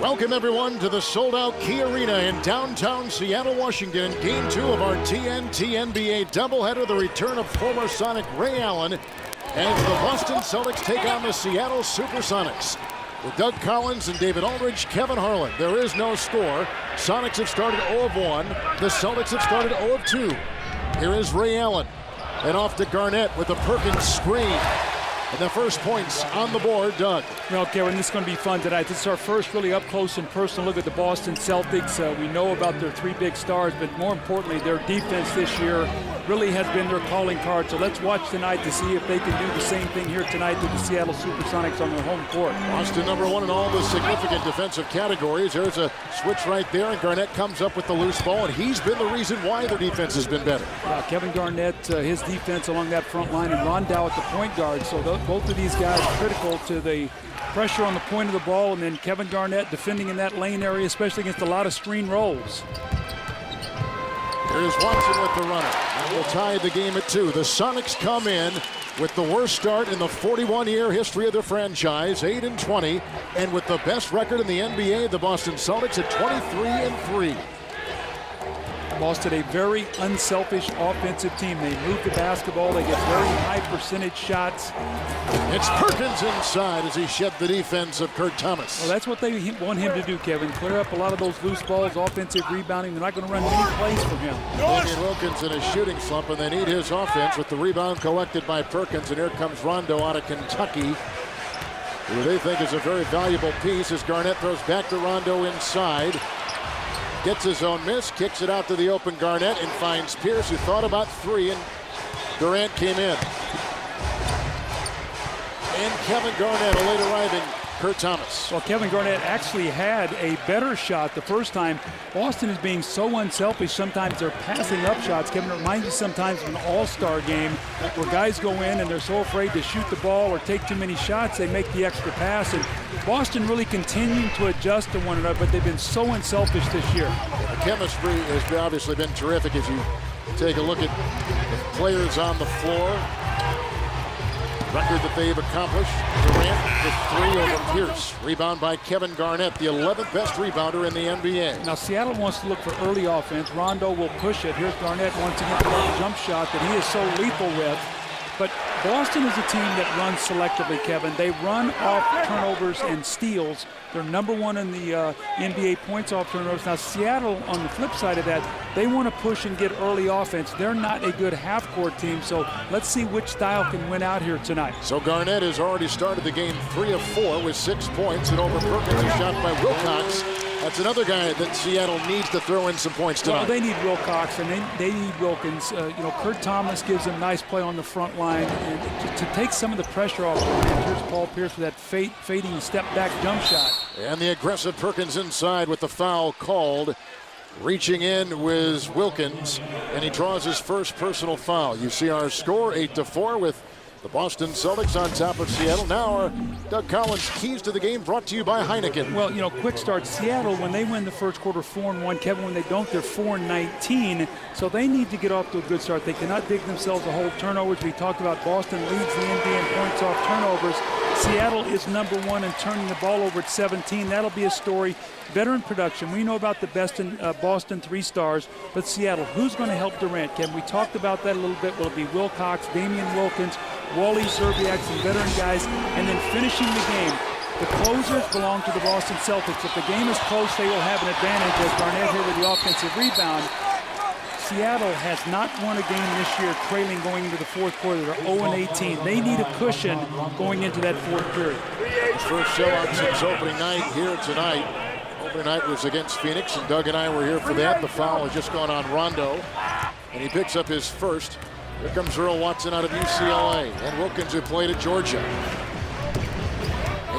Welcome everyone to the sold-out Key Arena in downtown Seattle, Washington. Game 2 of our TNT NBA doubleheader. The return of former Sonic Ray Allen as the Boston Celtics take on the Seattle SuperSonics. With Doug Collins and David Aldridge, Kevin Harlan. There is no score. Sonics have started 0 of 1. The Celtics have started 0 of 2. Here is Ray Allen. And off to Garnett with a Perkins screen. And the first points on the board, Doug. Well, Kevin, this is going to be fun tonight. This is our first really up close and personal look at the Boston Celtics. We know about their 3 big stars, but more importantly, their defense this year really has been their calling card. So let's watch tonight to see if they can do the same thing here tonight with the Seattle SuperSonics on their home court. Boston #1 in all the significant defensive categories. There's a switch right there, and Garnett comes up with the loose ball, and he's been the reason why their defense has been better. Kevin Garnett, his defense along that front line, and Rondo at the point guard. So both of these guys are critical to the pressure on the point of the ball, and then Kevin Garnett defending in that lane area, especially against a lot of screen rolls. Here's Watson with the runner. And we'll tie the game at 2. The Sonics come in with the worst start in the 41-year history of the franchise, 8-20, and with the best record in the NBA, the Boston Celtics at 23-3. Boston, a very unselfish offensive team. They move the basketball. They get very high percentage shots. It's Perkins inside as he shed the defense of Kurt Thomas. Well, that's what they want him to do, Kevin. Clear up a lot of those loose balls, offensive rebounding. They're not going to run many plays for him. Damian Wilkins in a shooting slump, and they need his offense with the rebound collected by Perkins. And here comes Rondo out of Kentucky, who they think is a very valuable piece as Garnett throws back to Rondo inside. Gets his own miss, kicks it out to the open Garnett, and finds Pierce, who thought about 3, and Durant came in. And Kevin Garnett, a late arriving Kurt Thomas. Well, Kevin Garnett actually had a better shot the first time. Boston is being so unselfish. Sometimes they're passing up shots. Kevin, it reminds you sometimes of an all-star game where guys go in and they're so afraid to shoot the ball or take too many shots, they make the extra pass. And Boston really continuing to adjust to one another, but they've been so unselfish this year. The chemistry has obviously been terrific as you take a look at the players on the floor. Record that they've accomplished. Durant with 3 over Pierce. Rebound by Kevin Garnett, the 11th best rebounder in the NBA. Now Seattle wants to look for early offense. Rondo will push it. Here's Garnett once again with a jump shot that he is so lethal with. But Boston is a team that runs selectively, Kevin. They run off turnovers and steals. They're #1 in the NBA points off turnovers. Now Seattle, on the flip side of that, they want to push and get early offense. They're not a good half-court team, so let's see which style can win out here tonight. So Garnett has already started the game 3 of 4 with 6 points, and over Perkins, a shot by Wilcox. That's another guy that Seattle needs to throw in some points tonight. Well, they need Wilcox and they need Wilkins. Kurt Thomas gives them nice play on the front line and to take some of the pressure off. Here's Paul Pierce with that fading step-back jump shot. And the aggressive Perkins inside with the foul called. Reaching in was Wilkins, and he draws his first personal foul. You see our score, 8-4, with the Boston Celtics on top of Seattle. Now our Doug Collins keys to the game brought to you by Heineken. Well, quick start. Seattle, when they win the first quarter 4-1, Kevin, when they don't, they're 4-19. So they need to get off to a good start. They cannot dig themselves a hole. Turnovers, we talked about Boston leads the NBA in points off turnovers. Seattle is #1 in turning the ball over at 17. That'll be a story. Veteran production. We know about the best in Boston 3 stars, but Seattle, who's going to help Durant? Kevin, we talked about that a little bit. Will it be Wilcox, Damian Wilkins, Wally Szczerbiak, some veteran guys, and then finishing the game. The closers belong to the Boston Celtics. If the game is close, they will have an advantage as Garnett here with the offensive rebound. Seattle has not won a game this year trailing going into the fourth quarter. They're 0-18. They need a cushion going into that fourth period. First sellout since opening night here tonight. Opening night was against Phoenix, and Doug and I were here for that. The foul has just gone on Rondo, and he picks up his first. Here comes Earl Watson out of UCLA, and Wilkins, who played at Georgia.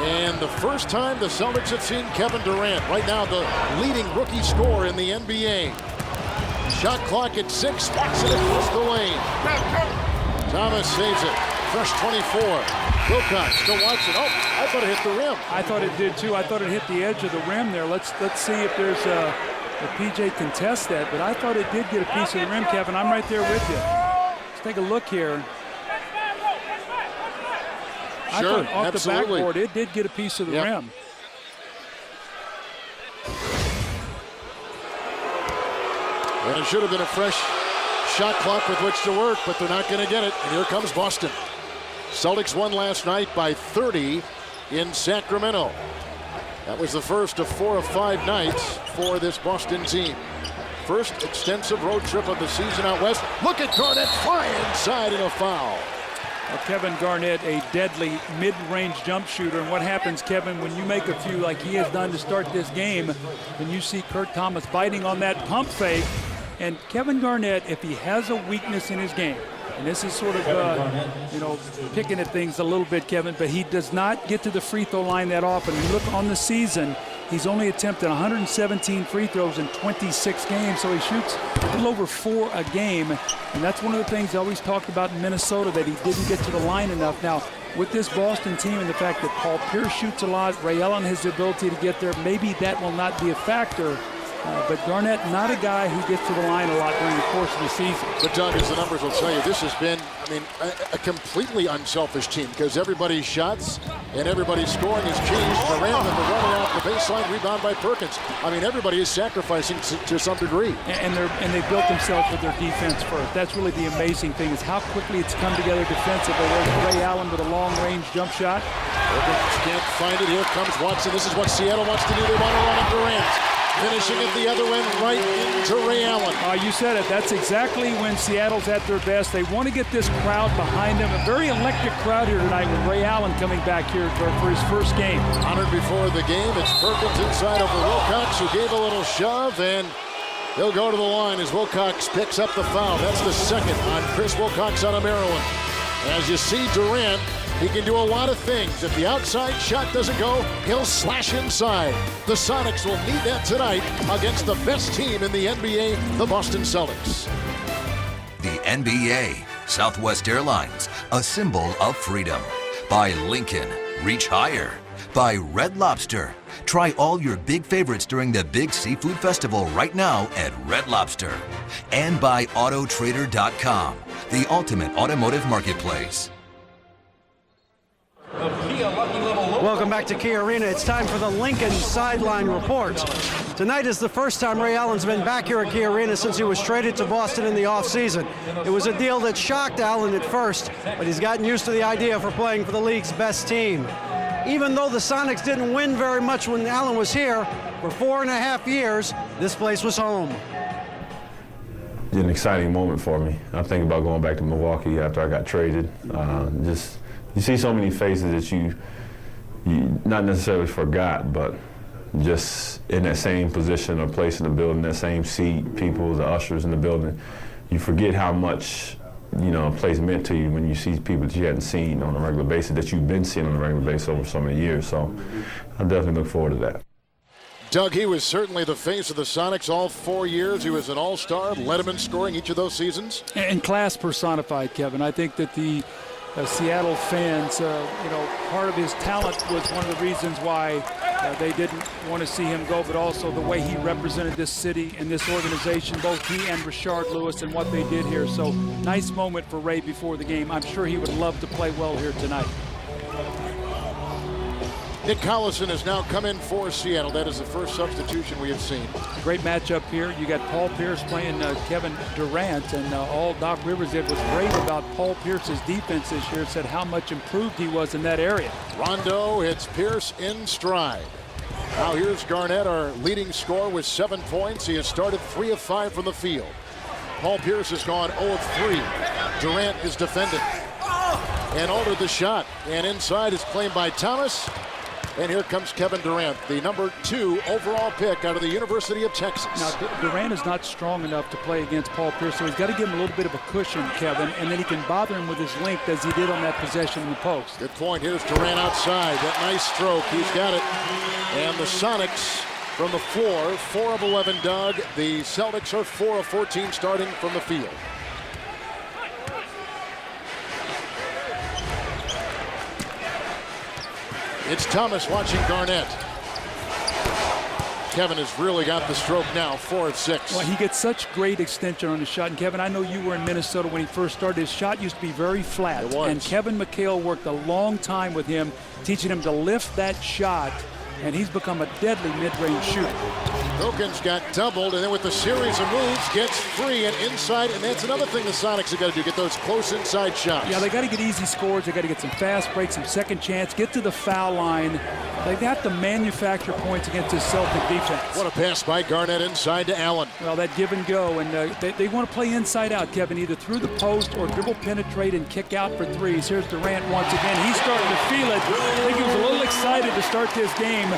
And the first time the Celtics have seen Kevin Durant. Right now, the leading rookie scorer in the NBA. Shot clock at 6, backs it across the lane. Thomas saves it. Fresh 24. Wilcox to Watson. Oh, I thought it hit the rim. I thought it did too. I thought it hit the edge of the rim there. Let's see if there's if PJ can test that. But I thought it did get a piece of the rim, Kevin. I'm right there with you. Let's take a look here. Sure, I thought off absolutely. the backboard, it did get a piece of the rim. And it should have been a fresh shot clock with which to work, but they're not going to get it. And here comes Boston. Celtics won last night by 30 in Sacramento. That was the first of 4 or 5 nights for this Boston team. First extensive road trip of the season out west. Look at Garnett fly inside and a foul. Well, Kevin Garnett, a deadly mid-range jump shooter. And what happens, Kevin, when you make a few like he has done to start this game, and you see Kurt Thomas biting on that pump fake. And Kevin Garnett, if he has a weakness in his game, and this is sort of, picking at things a little bit, Kevin, but he does not get to the free throw line that often. You look on the season, he's only attempted 117 free throws in 26 games, so he shoots a little over 4 a game. And that's one of the things I always talked about in Minnesota, that he didn't get to the line enough. Now, with this Boston team and the fact that Paul Pierce shoots a lot, Ray Allen has the ability to get there, maybe that will not be a factor. But Garnett, not a guy who gets to the line a lot during the course of the season. But Doug, as the numbers will tell you, this has been, a completely unselfish team, because everybody's shots and everybody's scoring has changed. Durant and the runner off the baseline, rebound by Perkins. Everybody is sacrificing to some degree. And they built themselves with their defense first. That's really the amazing thing, is how quickly it's come together defensively. There's Ray Allen with a long-range jump shot. Perkins can't find it. Here comes Watson. This is what Seattle wants to do. They want to run at Durant. Finishing at the other end, right into Ray Allen. You said it. That's exactly when Seattle's at their best. They want to get this crowd behind them. A very electric crowd here tonight with Ray Allen coming back here for his first game. Honored before the game. It's Perkins inside over Wilcox, who gave a little shove, and he'll go to the line as Wilcox picks up the foul. That's the second on Chris Wilcox out of Maryland. As you see Durant, he can do a lot of things. If the outside shot doesn't go, he'll slash inside. The Sonics will need that tonight against the best team in the NBA, the Boston Celtics. The NBA, Southwest Airlines, a symbol of freedom. By Lincoln, reach higher. By Red Lobster. Try all your big favorites during the Big Seafood Festival right now at Red Lobster. And by Autotrader.com, the ultimate automotive marketplace. Welcome back to Key Arena. It's time for the Lincoln Sideline Report. Tonight is the first time Ray Allen's been back here at Key Arena since he was traded to Boston in the offseason. It was a deal that shocked Allen at first, but he's gotten used to the idea for playing for the league's best team. Even though the Sonics didn't win very much when Allen was here, for 4.5 years, this place was home. It's an exciting moment for me. I think about going back to Milwaukee after I got traded. You see so many faces that you not necessarily forgot, but just in that same position or place in the building, that same seat, people, the ushers in the building, you forget how much a place meant to you when you see people that you hadn't seen on a regular basis, that you've been seeing on a regular basis over so many years. So I definitely look forward to that. Doug, he was certainly the face of the Sonics all 4 years. He was an all-star, led them in scoring each of those seasons. And class personified, Kevin. I think that the Seattle fans, part of his talent was one of the reasons why they didn't want to see him go, but also the way he represented this city and this organization, both he and Rashard Lewis, and what they did here. So nice moment for Ray before the game. I'm sure he would love to play well here tonight. Nick Collison has now come in for Seattle. That is the first substitution we have seen. Great matchup here. You got Paul Pierce playing Kevin Durant, and all Doc Rivers did was rave about Paul Pierce's defense this year, said how much improved he was in that area. Rondo hits Pierce in stride. Now here's Garnett, our leading scorer, with 7 points. He has started 3 of 5 from the field. Paul Pierce has gone 0 of 3. Durant is defended and altered the shot, and inside is claimed by Thomas. And here comes Kevin Durant, the number 2 overall pick out of the University of Texas. Now, Durant is not strong enough to play against Paul Pierce, so he's got to give him a little bit of a cushion, Kevin, and then he can bother him with his length as he did on that possession in the post. Good point. Here's Durant outside. That nice stroke. He's got it. And the Sonics from the floor, 4 of 11, Doug. The Celtics are 4 of 14 starting from the field. It's Thomas watching Garnett. Kevin has really got the stroke now, 4 of 6. Well, he gets such great extension on his shot. And Kevin, I know you were in Minnesota when he first started. His shot used to be very flat. It was. And Kevin McHale worked a long time with him, teaching him to lift that shot and he's become a deadly mid-range shooter. Perkins got doubled, and then with the series of moves, gets free and inside, and that's another thing the Sonics have got to do, get those close inside shots. Yeah, they got to get easy scores. They got to get some fast breaks, some second chance, get to the foul line. They got to manufacture points against this Celtic defense. What a pass by Garnett inside to Allen. Well, that give and go, and they want to play inside out, Kevin, either through the post or dribble, penetrate, and kick out for threes. Here's Durant once again. He's starting to feel it. I think he was a little excited to start this game,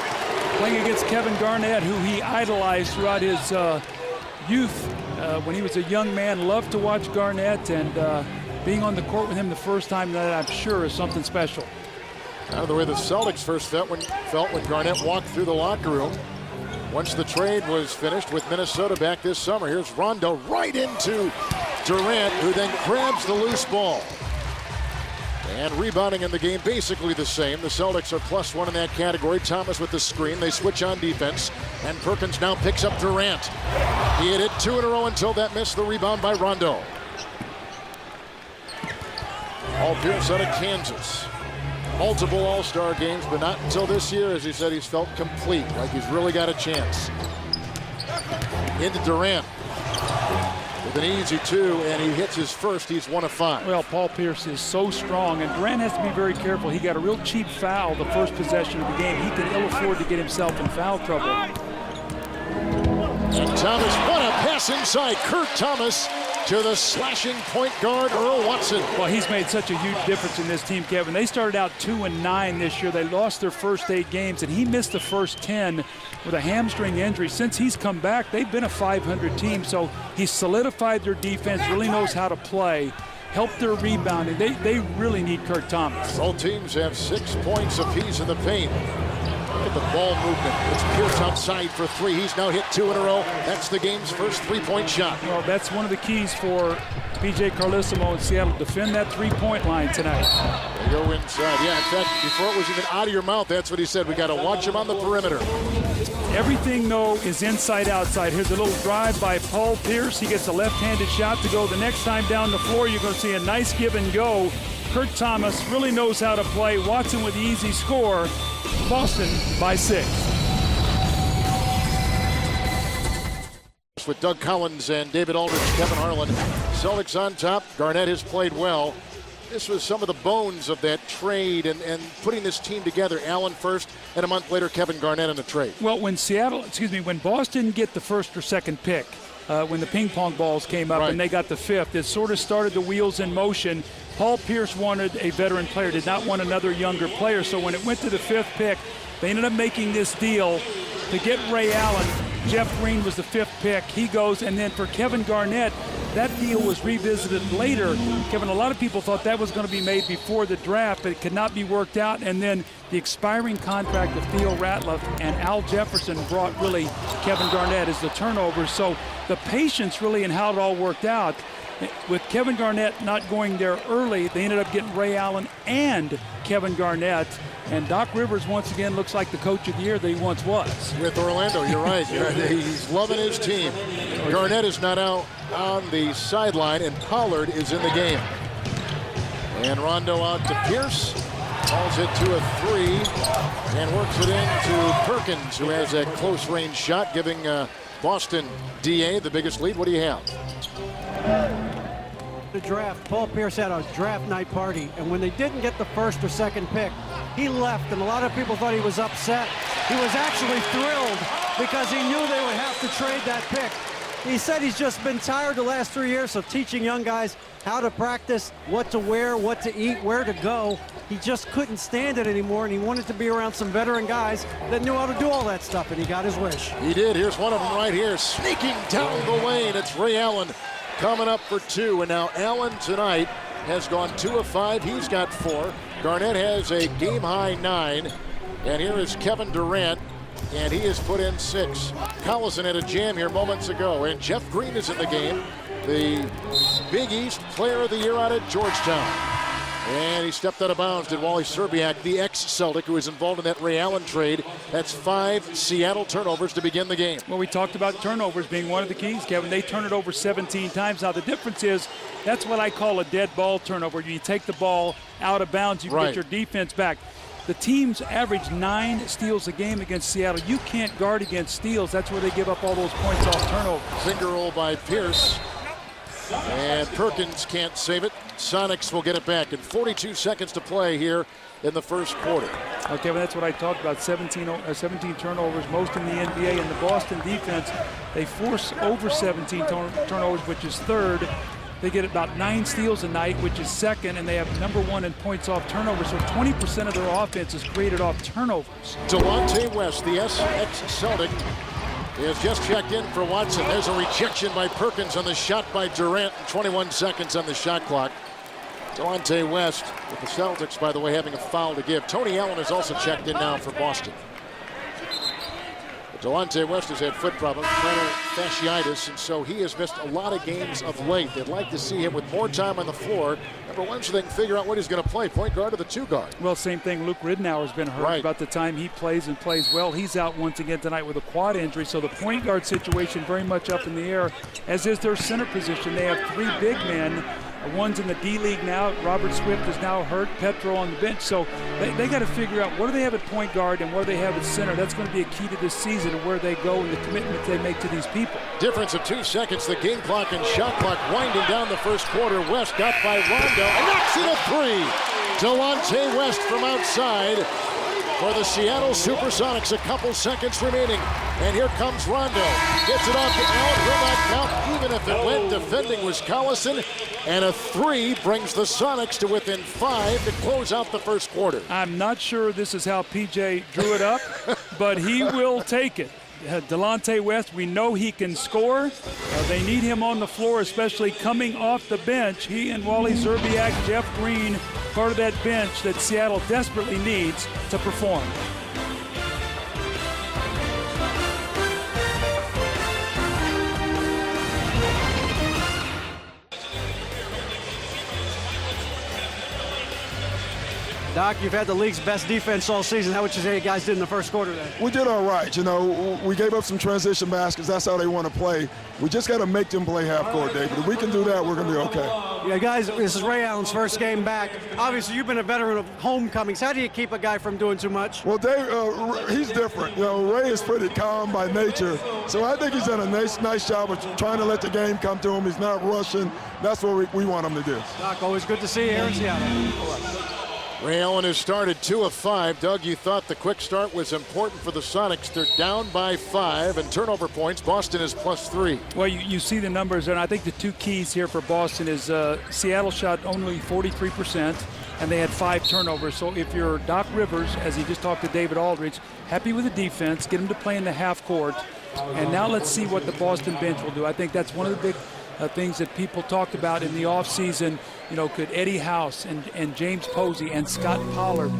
playing against Kevin Garnett, who he idolized throughout his youth. When he was a young man, loved to watch Garnett, and being on the court with him the first time, that I'm sure is something special. Kind of the way the Celtics first felt when Garnett walked through the locker room. Once the trade was finished with Minnesota back this summer, here's Rondo right into Durant, who then grabs the loose ball. And rebounding in the game basically the same. The Celtics are +1 in that category. Thomas with the screen. They switch on defense. And Perkins now picks up Durant. He had hit 2 in a row until that missed. The rebound by Rondo. Paul Pierce out of Kansas. Multiple All-Star games, but not until this year. As he said, he's felt complete, like he's really got a chance. Into Durant. With an easy 2, and he hits his first. He's 1 of 5. Well, Paul Pierce is so strong, and Durant has to be very careful. He got a real cheap foul the first possession of the game. He can ill afford to get himself in foul trouble. And Thomas, what a pass inside. Kurt Thomas to the slashing point guard, Earl Watson. Well, he's made such a huge difference in this team, Kevin. They started out 2-9 this year. They lost their first 8 games, and he missed the first 10 with a hamstring injury. Since he's come back, they've been a 500 team, so he's solidified their defense, really knows how to play, helped their rebounding. They really need Kurt Thomas. Both teams have 6 points apiece in the paint. Look at the ball movement. It's Pierce outside for 3. He's now hit 2 in a row. That's the game's first 3-point shot. Well, that's one of the keys for P.J. Carlissimo in Seattle. Defend that 3-point line tonight. They go inside. Yeah, in fact, before it was even out of your mouth, that's what he said. We got to watch him on the perimeter. Everything, though, is inside outside. Here's a little drive by Paul Pierce. He gets a left-handed shot to go. The next time down the floor, you're going to see a nice give and go. Kurt Thomas really knows how to play. Watson with the easy score. Boston by 6. With Doug Collins and David Aldridge, Kevin Harlan. Celtics on top. Garnett has played well. This was some of the bones of that trade and putting this team together. Allen first, and a month later, Kevin Garnett in the trade. Well, when Boston get the first or second pick, when the ping pong balls came up and they got the 5th, it sort of started the wheels in motion. Paul Pierce wanted a veteran player, did not want another younger player. So when it went to the 5th pick, they ended up making this deal to get Ray Allen. Jeff Green was the 5th pick. He goes, and then for Kevin Garnett, that deal was revisited later. Kevin, a lot of people thought that was going to be made before the draft, but it could not be worked out. And then the expiring contract of Theo Ratliff and Al Jefferson brought really Kevin Garnett as the turnover. So the patience really in how it all worked out. With Kevin Garnett not going there early, they ended up getting Ray Allen and Kevin Garnett. And Doc Rivers, once again, looks like the coach of the year that he once was. With Orlando, you're right. He's loving his team. Garnett is not out on the sideline, and Pollard is in the game. And Rondo out to Pierce. Calls it to a 3 and works it into Perkins, who has a close-range shot, giving Boston DA the biggest lead. What do you have? The draft, Paul Pierce had a draft night party, and when they didn't get the 1st or 2nd pick, he left, and a lot of people thought he was upset. He was actually thrilled because he knew they would have to trade that pick. He said he's just been tired the last 3 years of teaching young guys how to practice, what to wear, what to eat, where to go. He just couldn't stand it anymore, and he wanted to be around some veteran guys that knew how to do all that stuff, and he got his wish. He did. Here's one of them right here, sneaking down the lane. It's Ray Allen coming up for 2, and now Allen tonight has gone 2 of 5. He's got 4. Garnett has a game-high 9, and here is Kevin Durant, and he has put in 6. Collison had a jam here moments ago, and Jeff Green is in the game, the Big East Player of the Year out of Georgetown. And he stepped out of bounds, did Wally Szczerbiak, the ex-Celtic who was involved in that Ray Allen trade. That's 5 Seattle turnovers to begin the game. Well, we talked about turnovers being one of the keys, Kevin. They turn it over 17 times. Now, the difference is that's what I call a dead ball turnover. You take the ball out of bounds, you get your defense back. the teams average 9 steals a game against Seattle. You can't guard against steals. That's where they give up all those points off turnovers. Finger roll by Pierce. And Perkins can't save it. Sonics will get it back in 42 seconds to play here in the first quarter. Okay, well, that's what I talked about, 17 turnovers, most in the NBA. And the Boston defense, they force over 17 turnovers, which is third. They get about 9 steals a night, which is second, and they have number 1 in points off turnovers. So 20% of their offense is created off turnovers. Delonte West, the ex-Celtic, is just checked in for Watson. There's a rejection by Perkins on the shot by Durant. 21 seconds on the shot clock. Delonte West with the Celtics, by the way, having a foul to give. Tony Allen is also checked in now for Boston. Delonte West has had foot problems, plantar fasciitis, and so he has missed a lot of games of late. They'd like to see him with more time on the floor. Number one, so they can figure out what he's going to play, point guard or the 2 guard. Well, same thing. Luke Ridnour's been hurt. Right. About the time he plays and plays well, he's out once again tonight with a quad injury. So the point guard situation very much up in the air, as is their center position. They have 3 big men. One's in the D-League now. Robert Swift is now hurt. Petro on the bench. So they got to figure out what do they have at point guard and what do they have at center. That's going to be a key to this season and where they go and the commitment they make to these people. Difference of 2 seconds. The game clock and shot clock winding down the first quarter. West got by Rondo and knocks in a 3. Delonte West from outside for the Seattle SuperSonics. A couple seconds remaining. And here comes Rondo. Gets it off to Allen. Will not count even if it went. Defending was Collison. And a 3 brings the Sonics to within 5 to close out the first quarter. I'm not sure this is how PJ drew it up, but he will take it. Delonte West, we know he can score. They need him on the floor, especially coming off the bench. He and Wally Szczerbiak, Jeff Green, part of that bench that Seattle desperately needs to perform. Doc, you've had the league's best defense all season. How would you say you guys did in the first quarter then? We did all right. You know, we gave up some transition baskets. That's how they want to play. We just got to make them play half court, David. If we can do that, we're going to be okay. Yeah, guys, this is Ray Allen's first game back. Obviously, you've been a veteran of homecomings. How do you keep a guy from doing too much? Well, Dave, he's different. You know, Ray is pretty calm by nature. So I think he's done a nice job of trying to let the game come to him. He's not rushing. That's what we want him to do. Doc, always good to see you here in Seattle. Ray Allen has started 2 of 5. Doug, you thought the quick start was important for the Sonics. They're down by 5, and turnover points, Boston is +3. Well, you see the numbers, and I think the 2 keys here for Boston is Seattle shot only 43%, and they had 5 turnovers. So if you're Doc Rivers, as he just talked to David Aldridge, happy with the defense, get him to play in the half court, and now let's see what the Boston bench will do. I think that's one of the big things that people talked about in the offseason. You know, could Eddie House and James Posey and Scott Pollard,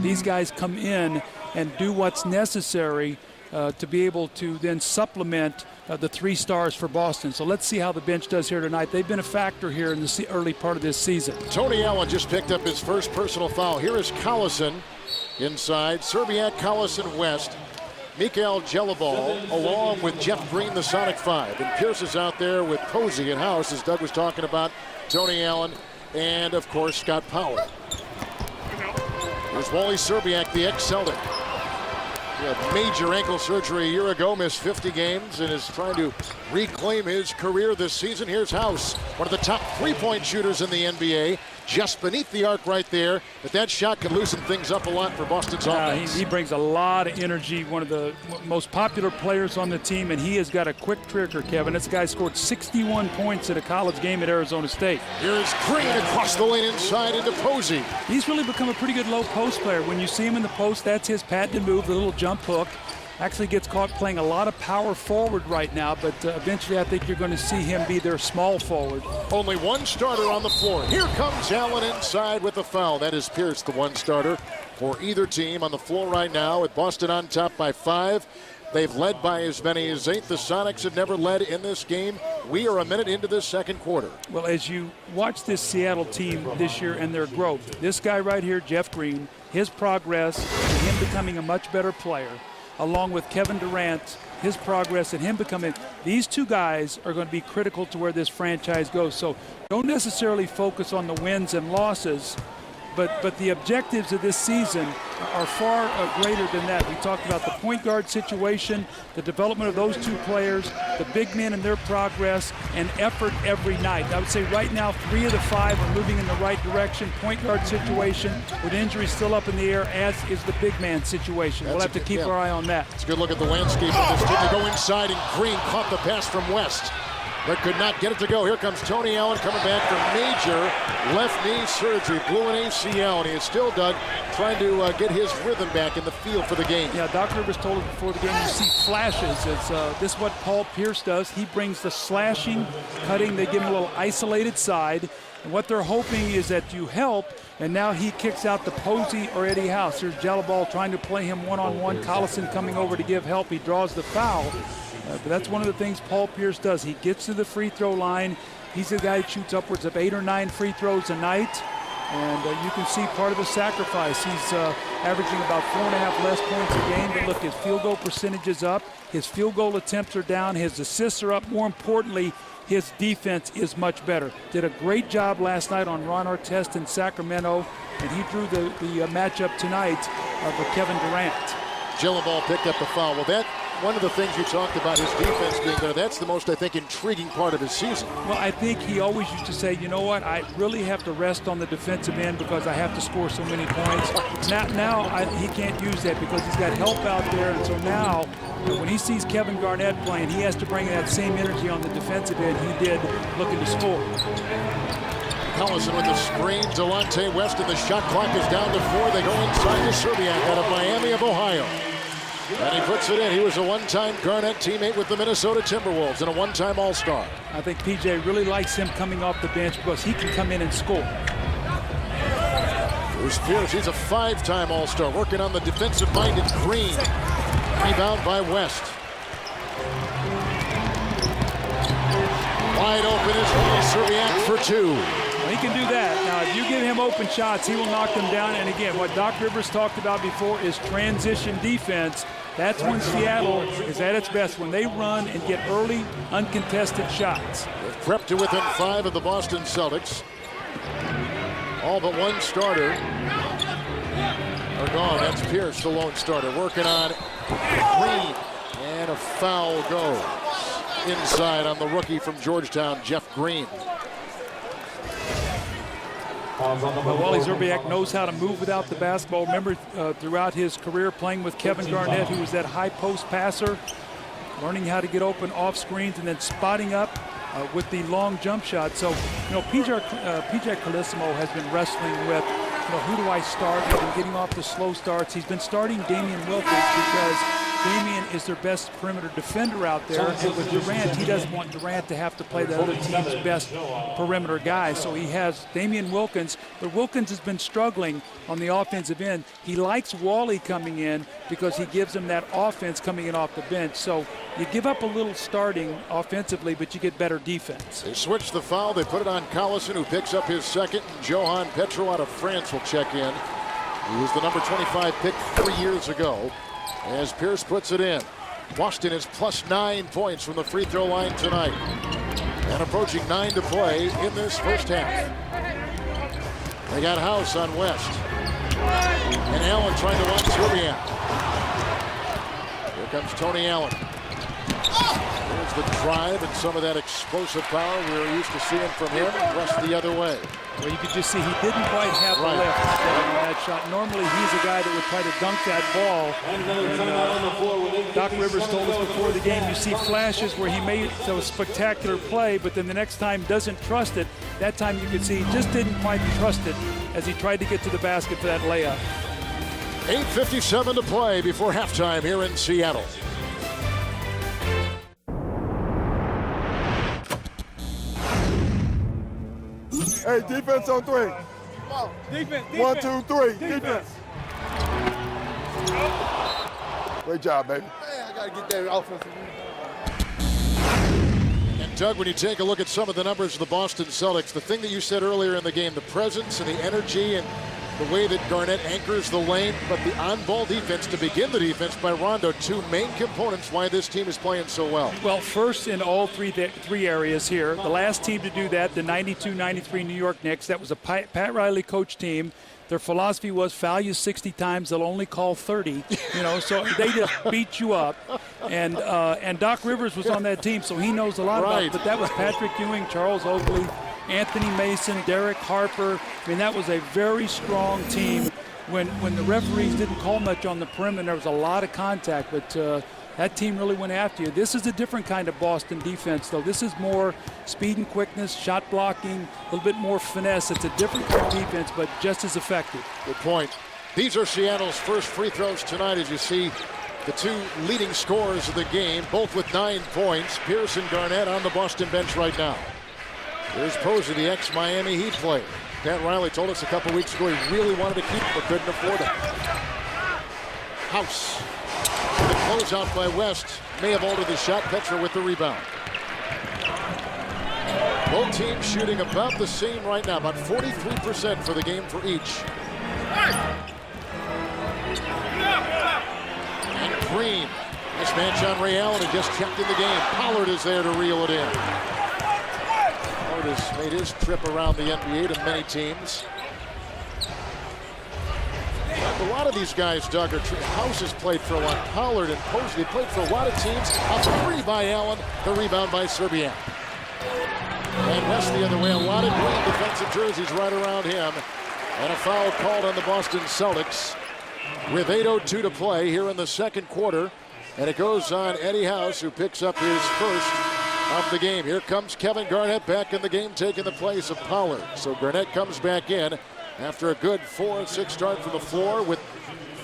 these guys come in and do what's necessary to be able to then supplement the 3 stars for Boston. So let's see how the bench does here tonight. They've been a factor here in the early part of this season. Tony Allen just picked up his first personal foul. Here is Collison inside. Szczerbiak, Collison, West. Mikael Jelabal along with Jeff Green, the Sonic 5. And Pierce is out there with Posey and House, as Doug was talking about, Tony Allen, and, of course, Scott Power. Here's Wally Szczerbiak, the ex-Celtic. He had major ankle surgery a year ago, missed 50 games, and is trying to reclaim his career this season. Here's House, one of the top 3-point shooters in the NBA. Just beneath the arc right there, but that shot can loosen things up a lot for Boston's offense. He brings a lot of energy, one of the most popular players on the team, and he has got a quick trigger, Kevin. This guy scored 61 points at a college game at Arizona State. Here's Green across the lane inside into Posey. He's really become a pretty good low post player. When you see him in the post, that's his patented move, the little jump hook. Actually gets caught playing a lot of power forward right now, but eventually I think you're going to see him be their small forward. Only one starter on the floor. Here comes Allen inside with a foul. That is Pierce, the one starter for either team on the floor right now, with Boston on top by 5. They've led by as many as 8. The Sonics have never led in this game. We are a minute into the second quarter. Well, as you watch this Seattle team this year and their growth, this guy right here, Jeff Green, his progress and him becoming a much better player, along with Kevin Durant, his progress and him becoming, these 2 guys are going to be critical to where this franchise goes. So don't necessarily focus on the wins and losses. But the objectives of this season are far greater than that. We talked about the point guard situation, the development of those two players, the big men and their progress, and effort every night. I would say right now 3 of the 5 are moving in the right direction. Point guard situation with injuries still up in the air, as is the big man situation. We'll have to keep our eye on that. It's a good look at the landscape of this team. They go inside, and Green caught the pass from West, but could not get it to go. Here comes Tony Allen coming back from major left knee surgery. Blew an ACL, and he is still, Doug, trying to get his rhythm back in the field for the game. Yeah, Dr. Rivers told us before the game, you see flashes. This is what Paul Pierce does. He brings the slashing, cutting. They give him a little isolated side. And what they're hoping is that you help, and now he kicks out to Posey or Eddie House. There's Jalabal trying to play him one-on-one. Collison coming over to give help. He draws the foul. But that's one of the things Paul Pierce does. He gets to the free throw line. He's a guy that shoots upwards of 8 or 9 free throws a night. And you can see part of the sacrifice. He's averaging about 4.5 less points a game. But look, his field goal percentage is up. His field goal attempts are down. His assists are up. More importantly, his defense is much better. Did a great job last night on Ron Artest in Sacramento. And he drew the matchup tonight for Kevin Durant. Jalabal picked up the foul. Well, one of the things you talked about, his defense being there, that's the most, I think, intriguing part of his season. Well, I think he always used to say, you know what, I really have to rest on the defensive end because I have to score so many points. Now he can't use that because he's got help out there. And so now, when he sees Kevin Garnett playing, he has to bring that same energy on the defensive end he did looking to score. Collison with the screen. Delonte West, and the shot clock is down to 4. They go inside to Serbiak out of Miami of Ohio. And he puts it in. He was a one-time Garnett teammate with the Minnesota Timberwolves and a one-time All-Star. I think PJ really likes him coming off the bench because he can come in and score. Here's Pierce. He's a 5-time All-Star, working on the defensive-minded Green. Rebound by West. Wide open is Serbiak for 2. Well, he can do that. Now, if you give him open shots, he will knock them down. And again, what Doc Rivers talked about before is transition defense. That's when Seattle is at its best, when they run and get early, uncontested shots. They've crept to within 5 of the Boston Celtics. All but one starter are gone. That's Pierce, the lone starter, working on Green. And a foul goes inside on the rookie from Georgetown, Jeff Green. Well, Wally Szczerbiak knows how to move without the basketball. Remember, throughout his career playing with Kevin Garnett, who was that high post passer, learning how to get open off screens and then spotting up with the long jump shot. So, PJ Carlissimo has been wrestling with, who do I start? He's been getting off the slow starts. He's been starting Damian Wilkins because Damian is their best perimeter defender out there. And with Durant, he doesn't want Durant to have to play the other team's best perimeter guy. So he has Damian Wilkins, but Wilkins has been struggling on the offensive end. He likes Wally coming in because he gives him that offense coming in off the bench. So you give up a little starting offensively, but you get better defense. They switch the foul. They put it on Collison, who picks up his second. Johan Petro out of France will check in. He was the number 25 pick 3 years ago. As Pierce puts it in. Boston is plus 9 points from the free throw line tonight. And approaching 9 to play in this first half. They got House on West. And Allen trying to watch Serbiak. Here comes Tony Allen. Here's the drive and some of that explosive power we're used to seeing from him. Rest the other way. Well, you could just see he didn't quite have the lift on that shot. Normally, he's a guy that would try to dunk that ball. And, Doc Rivers told us before the game, you see flashes where he made a spectacular play, but then the next time doesn't trust it. That time you could see he just didn't quite trust it as he tried to get to the basket for that layup. 8:57 to play before halftime here in Seattle. Hey, defense on 3. Defense. 1, 2, 3. Defense. Great job, baby. I got to get that offensive. And Doug, when you take a look at some of the numbers of the Boston Celtics, the thing that you said earlier in the game, the presence and the energy and the way that Garnett anchors the lane, but the on-ball defense to begin the defense by Rondo, 2 main components why this team is playing so well. Well, first in all three areas here. The last team to do that, the 92-93 New York Knicks, that was a Pat Riley coach team. their philosophy was foul you 60 times, they'll only call 30. So they just beat you up. And Doc Rivers was on that team, so he knows a lot about it. But that was Patrick Ewing, Charles Oakley, Anthony Mason, Derek Harper. I mean, that was a very strong team. When the referees didn't call much on the perimeter, there was a lot of contact, but that team really went after you. This is a different kind of Boston defense, though. This is more speed and quickness, shot blocking, a little bit more finesse. It's a different kind of defense, but just as effective. Good point. These are Seattle's first free throws tonight, as you see the two leading scorers of the game, both with 9 points. Pierce and Garnett on the Boston bench right now. Here's Posey, the ex-Miami Heat player. Pat Riley told us a couple weeks ago he really wanted to keep him, but couldn't afford him. House. The closeout by West may have altered the shot. Petra with the rebound. Both teams shooting about the same right now, about 43% for the game for each. And Green. Mismatch on Ray Allen, who just checked in the game. Pollard is there to reel it in. Pollard has made his trip around the NBA to many teams. A lot of these guys, Doug, House has played for a lot. Pollard and Posey played for a lot of teams. A three by Allen, the rebound by Serbiak. And West the other way, a lot of green defensive jerseys right around him. And a foul called on the Boston Celtics with 8:02 to play here in the second quarter. And it goes on Eddie House, who picks up his first of the game. Here comes Kevin Garnett back in the game, taking the place of Pollard. So Garnett comes back in after a good 4-6 start from the floor with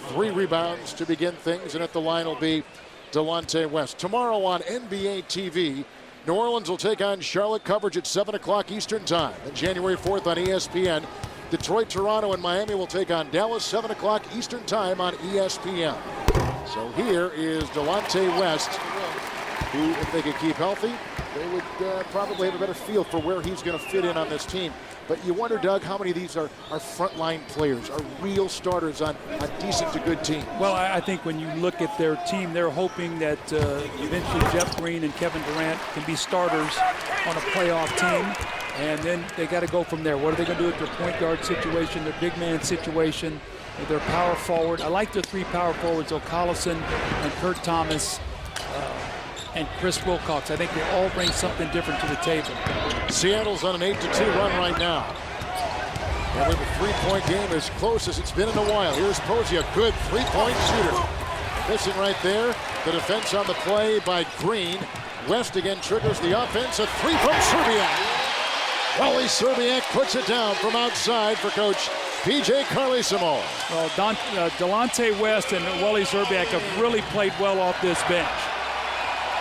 3 rebounds to begin things. And at the line will be Delonte West. Tomorrow on NBA TV, New Orleans will take on Charlotte, coverage at 7 o'clock Eastern time. And January 4th on ESPN, Detroit, Toronto, and Miami will take on Dallas, 7 o'clock Eastern time on ESPN. So here is Delonte West, who, if they could keep healthy, they would probably have a better feel for where he's going to fit in on this team. But you wonder, Doug, how many of these are frontline players, are real starters on decent to good teams? Well, I think when you look at their team, they're hoping that eventually Jeff Green and Kevin Durant can be starters on a playoff team. And then they got to go from there. What are they going to do with their point guard situation, their big man situation, their power forward? I like their 3 power forwards, O'Collison and Kurt Thomas and Chris Wilcox. I think they all bring something different to the table. Seattle's on an 8-2 run right now. And with the 3-point game as close as it's been in a while. Here's Posey, a good 3-point shooter. Missing right there. The defense on the play by Green. West again triggers the offense. A 3 from Serbiak. Wally Serbiak puts it down from outside for Coach P.J. Carlesimo. Well, Delonte West and Wally Serbiak have really played well off this bench.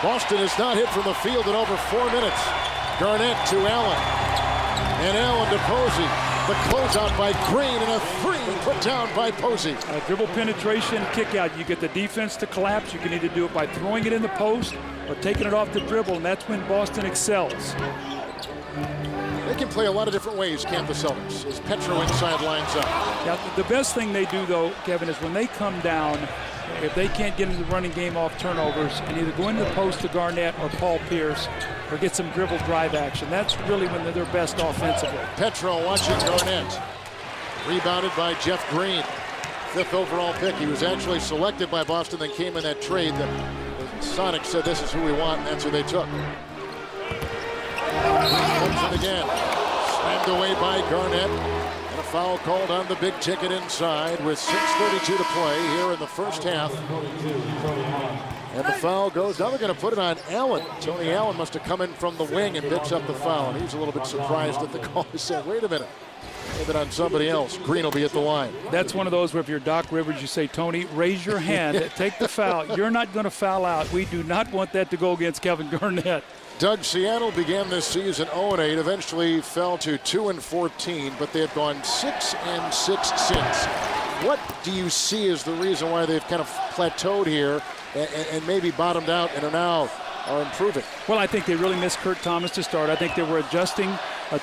Boston has not hit from the field in over 4 minutes. Garnett to Allen. And Allen to Posey. The closeout by Green and a 3 put down by Posey. Dribble penetration, kick out. You get the defense to collapse. You can either do it by throwing it in the post or taking it off the dribble, and that's when Boston excels. They can play a lot of different ways, can't the Celtics, as Petro inside lines up. Yeah, the best thing they do, though, Kevin, is when they come down, if they can't get into the running game off turnovers and either go into the post to Garnett or Paul Pierce or get some dribble drive action, that's really when they're their best offensively. Petro watching Garnett. Rebounded by Jeff Green. 5th overall pick. He was actually selected by Boston, then came in that trade. The Sonics said this is who we want, and that's who they took. Comes in again. Slammed away by Garnett. And a foul called on the big ticket inside with 6:32 to play here in the first half. And the foul goes. Now they're going to put it on Allen. Tony Allen must have come in from the wing and picks up the foul. And he's a little bit surprised at the call. He said, wait a minute. Put it on somebody else. Green will be at the line. That's one of those where if you're Doc Rivers, you say, Tony, raise your hand. Take the foul. You're not going to foul out. We do not want that to go against Kevin Garnett. Doug, Seattle began this season 0-8, eventually fell to 2-14, but they have gone 6-6 since. What do you see as the reason why they've kind of plateaued here and maybe bottomed out and are improving? Well, I think they really missed Kurt Thomas to start. I think they were adjusting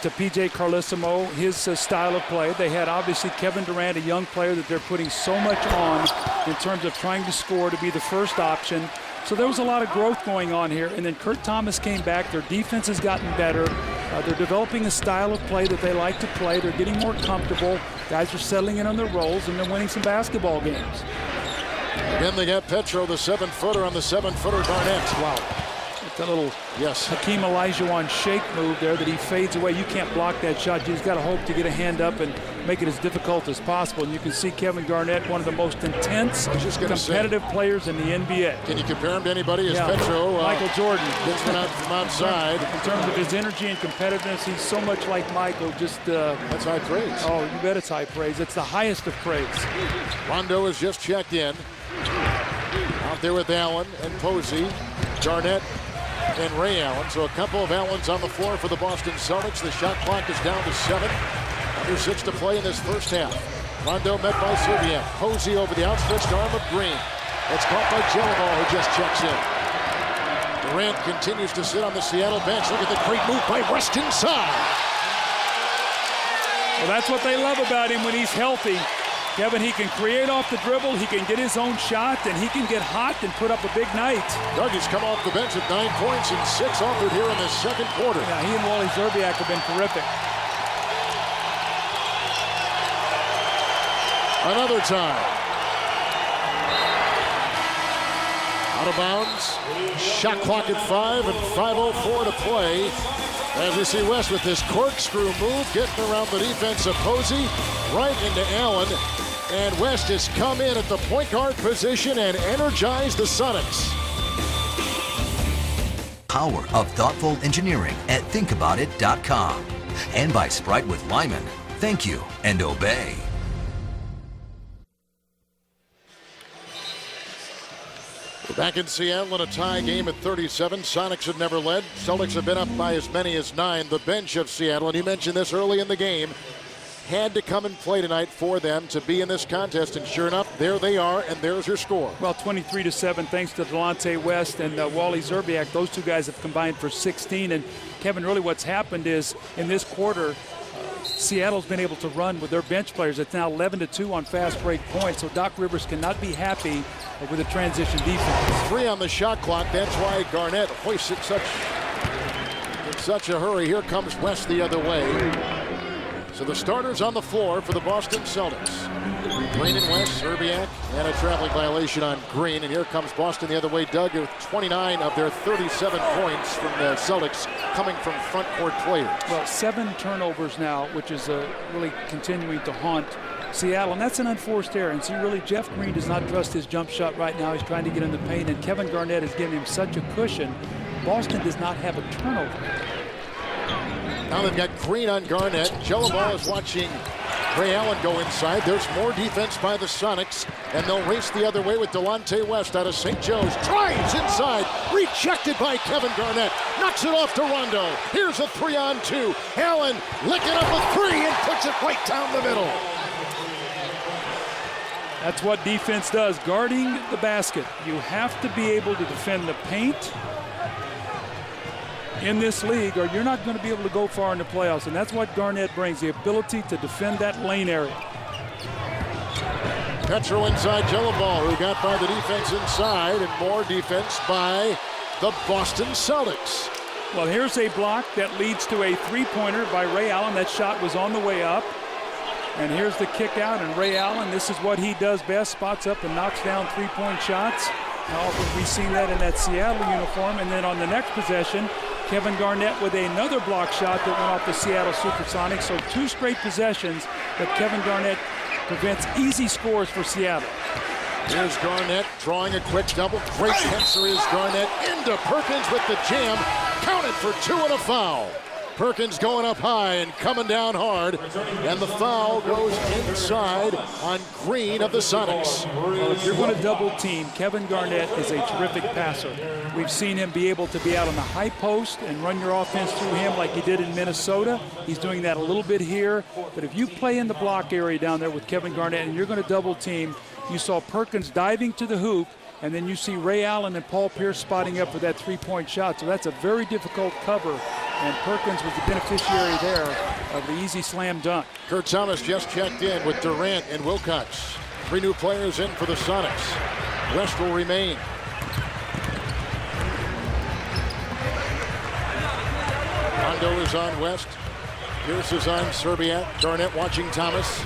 to P.J. Carlesimo, his style of play. They had obviously Kevin Durant, a young player that they're putting so much on in terms of trying to score to be the first option. So there was a lot of growth going on here. And then Kurt Thomas came back. Their defense has gotten better. They're developing a style of play that they like to play. They're getting more comfortable. Guys are settling in on their roles, and they're winning some basketball games. Again, they got Petro, the 7-footer, on the 7-footer Garnett. Wow. It's a little Hakeem Olajuwon shake move there that he fades away. You can't block that shot. You just got to hope to get a hand up and make it as difficult as possible. And you can see Kevin Garnett, one of the most intense, competitive players in the NBA. Can you compare him to anybody? As Petro, Michael Jordan. Gets one out from outside. In terms of his energy and competitiveness, he's so much like Michael. That's high praise. Oh, you bet it's high praise. It's the highest of praise. Rondo has just checked in. Out there with Allen and Posey, Garnett, and Ray Allen. So a couple of Allens on the floor for the Boston Celtics. The shot clock is down to 7. Under 6 to play in this first half. Rondo met by Serbiak. Posey over the outstretched arm of Green. It's caught by Jellival, who just checks in. Durant continues to sit on the Seattle bench. Look at the great move by West inside. Well, that's what they love about him when he's healthy. Kevin, he can create off the dribble, he can get his own shot, and he can get hot and put up a big night. Dougie's come off the bench with 9 points and 6 offered here in the second quarter. Yeah, he and Wally Zerbiak have been terrific. Another time. Out of bounds. Shot clock at 5 and 5:04 to play. As we see West with this corkscrew move, getting around the defense of Posey, right into Allen. And West has come in at the point guard position and energized the Sonics. Power of thoughtful engineering at thinkaboutit.com. And by Sprite with Lyman. Thank you and obey. We're back in Seattle in a tie game at 37. Sonics have never led. Celtics have been up by as many as 9. The bench of Seattle, and you mentioned this early in the game, had to come and play tonight for them to be in this contest, and sure enough, there they are, and there's your score. Well, 23-7, thanks to Delonte West and Wally Zerbiak. Those two guys have combined for 16, and Kevin, really what's happened is in this quarter, Seattle's been able to run with their bench players. It's now 11-2 on fast break points, so Doc Rivers cannot be happy with the transition defense. 3 on the shot clock. That's why Garnett hoists it in such a hurry. Here comes West the other way. So the starters on the floor for the Boston Celtics. Green and West, Zerbiak, and a traveling violation on Green. And here comes Boston the other way. Doug with 29 of their 37 points from the Celtics coming from front court players. Well, 7 turnovers now, which is really continuing to haunt Seattle, and that's an unforced error. And see, really, Jeff Green does not trust his jump shot right now. He's trying to get in the paint, and Kevin Garnett has given him such a cushion. Boston does not have a turnover. Now they've got Green on Garnett. Jellival is watching Ray Allen go inside. There's more defense by the Sonics, and they'll race the other way with Delonte West out of St. Joe's. Drives inside, rejected by Kevin Garnett. Knocks it off to Rondo. Here's a 3-on-2. Allen licking up a 3 and puts it right down the middle. That's what defense does, guarding the basket. You have to be able to defend the paint in this league, or you're not going to be able to go far in the playoffs, and that's what Garnett brings, the ability to defend that lane area. Petro inside Jellival, who got by the defense inside, and more defense by the Boston Celtics. Well, here's a block that leads to a three-pointer by Ray Allen. That shot was on the way up. And here's the kick out, and Ray Allen, this is what he does best, spots up and knocks down three-point shots. How often have we seen that in that Seattle uniform? And then on the next possession, Kevin Garnett with another block shot that went off the Seattle SuperSonics. So 2 straight possessions that Kevin Garnett prevents easy scores for Seattle. Here's Garnett drawing a quick double. Great answer is Garnett into Perkins with the jam. Counted for 2 and a foul. Perkins going up high and coming down hard, and the foul goes inside on Green of the Sonics. Well, if you're going to double team, Kevin Garnett is a terrific passer. We've seen him be able to be out on the high post and run your offense through him like he did in Minnesota. He's doing that a little bit here, but if you play in the block area down there with Kevin Garnett and you're going to double team, you saw Perkins diving to the hoop, and then you see Ray Allen and Paul Pierce spotting up for that three-point shot. So that's a very difficult cover, and Perkins was the beneficiary there of the easy slam dunk. Kurt Thomas just checked in with Durant and Wilcox. 3 new players in for the Sonics. West will remain. Rondo is on West. Pierce is on Serbiak. Garnett watching Thomas.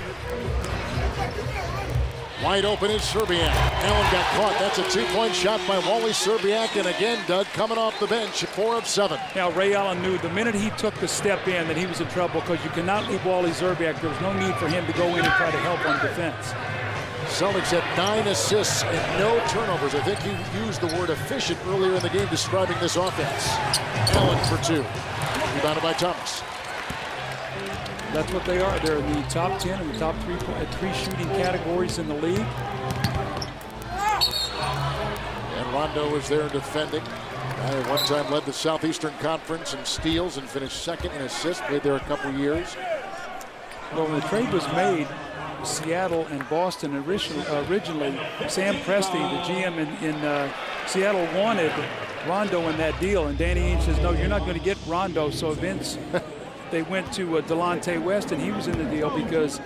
Wide open is Serbiak. Allen got caught. That's a two-point shot by Wally Serbiak. And again, Doug coming off the bench, 4 of 7. Now, Ray Allen knew the minute he took the step in that he was in trouble because you cannot leave Wally Serbiak. There was no need for him to go in and try to help on defense. Celtics had 9 assists and no turnovers. I think you used the word efficient earlier in the game describing this offense. Allen for 2. Rebounded by Thomas. That's what they are. They're in the top 10 and the top 3 shooting categories in the league. And Rondo is there defending. At one time led the Southeastern Conference in steals and finished second in assists. Played there a couple years. Well, when the trade was made, Seattle and Boston originally, Sam Presti, the GM in Seattle, wanted Rondo in that deal. And Danny Ainge says, no, you're not going to get Rondo. So Vince... They went to Delonte West, and he was in the deal because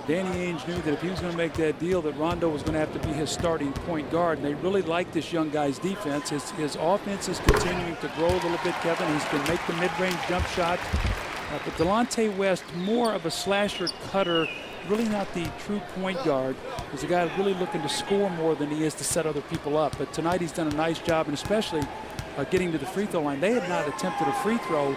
Danny Ainge knew that if he was going to make that deal, that Rondo was going to have to be his starting point guard. And they really like this young guy's defense. His offense is continuing to grow a little bit, Kevin. He's going to make the mid-range jump shot. But Delonte West, more of a slasher cutter, really not the true point guard. He's a guy really looking to score more than he is to set other people up. But tonight he's done a nice job, and especially getting to the free throw line. They had not attempted a free throw in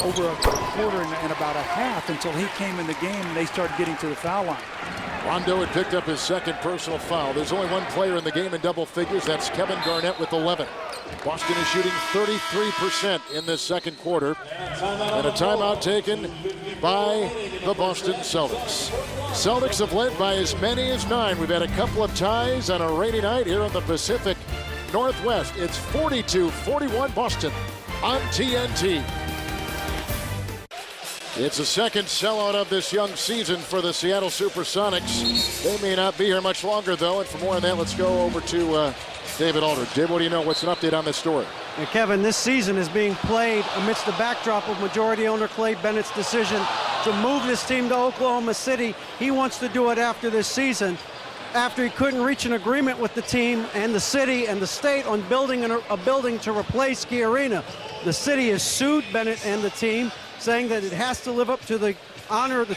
over a quarter and about a half until he came in the game and they started getting to the foul line. Rondo had picked up his second personal foul. There's only one player in the game in double figures. That's Kevin Garnett with 11. Boston is shooting 33% in this second quarter. And a timeout taken by the Boston Celtics. Celtics have led by as many as 9. We've had a couple of ties on a rainy night here in the Pacific Northwest. It's 42-41 Boston on TNT. It's the second sellout of this young season for the Seattle SuperSonics. They may not be here much longer, though. And for more on that, let's go over to David Alder. Dave, what do you know? What's an update on this story? And Kevin, this season is being played amidst the backdrop of majority owner Clay Bennett's decision to move this team to Oklahoma City. He wants to do it after this season, after he couldn't reach an agreement with the team and the city and the state on building a building to replace Key Arena. The city has sued Bennett and the team, saying that it has to live up to the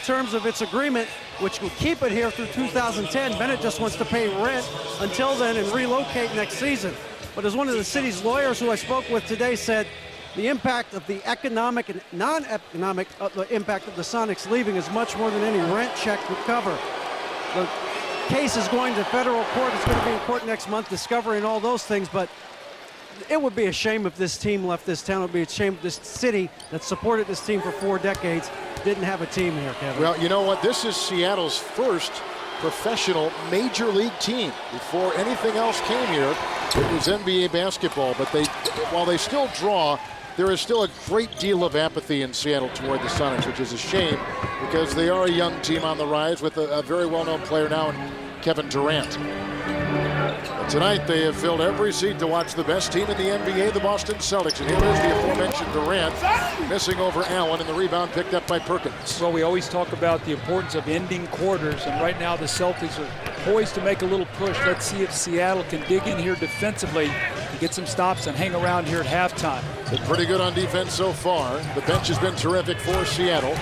terms of its agreement, which will keep it here through 2010. Bennett just wants to pay rent until then and relocate next season. But as one of the city's lawyers who I spoke with today said, the impact of the economic and non-economic impact of the Sonics leaving is much more than any rent check would cover. The case is going to federal court. It's going to be in court next month, discovery and all those things, but it would be a shame if this team left this town. It would be a shame if this city that supported this team for 4 decades didn't have a team here, Kevin. Well, you know what? This is Seattle's first professional major league team. Before anything else came here, it was NBA basketball. But while they still draw, there is still a great deal of apathy in Seattle toward the Sonics, which is a shame because they are a young team on the rise with a very well-known player now in Kevin Durant. Tonight, they have filled every seat to watch the best team in the NBA, the Boston Celtics. And here is the aforementioned Durant missing over Allen, and the rebound picked up by Perkins. Well, we always talk about the importance of ending quarters, and right now the Celtics are poised to make a little push. Let's see if Seattle can dig in here defensively and get some stops and hang around here at halftime. Been pretty good on defense so far. The bench has been terrific for Seattle.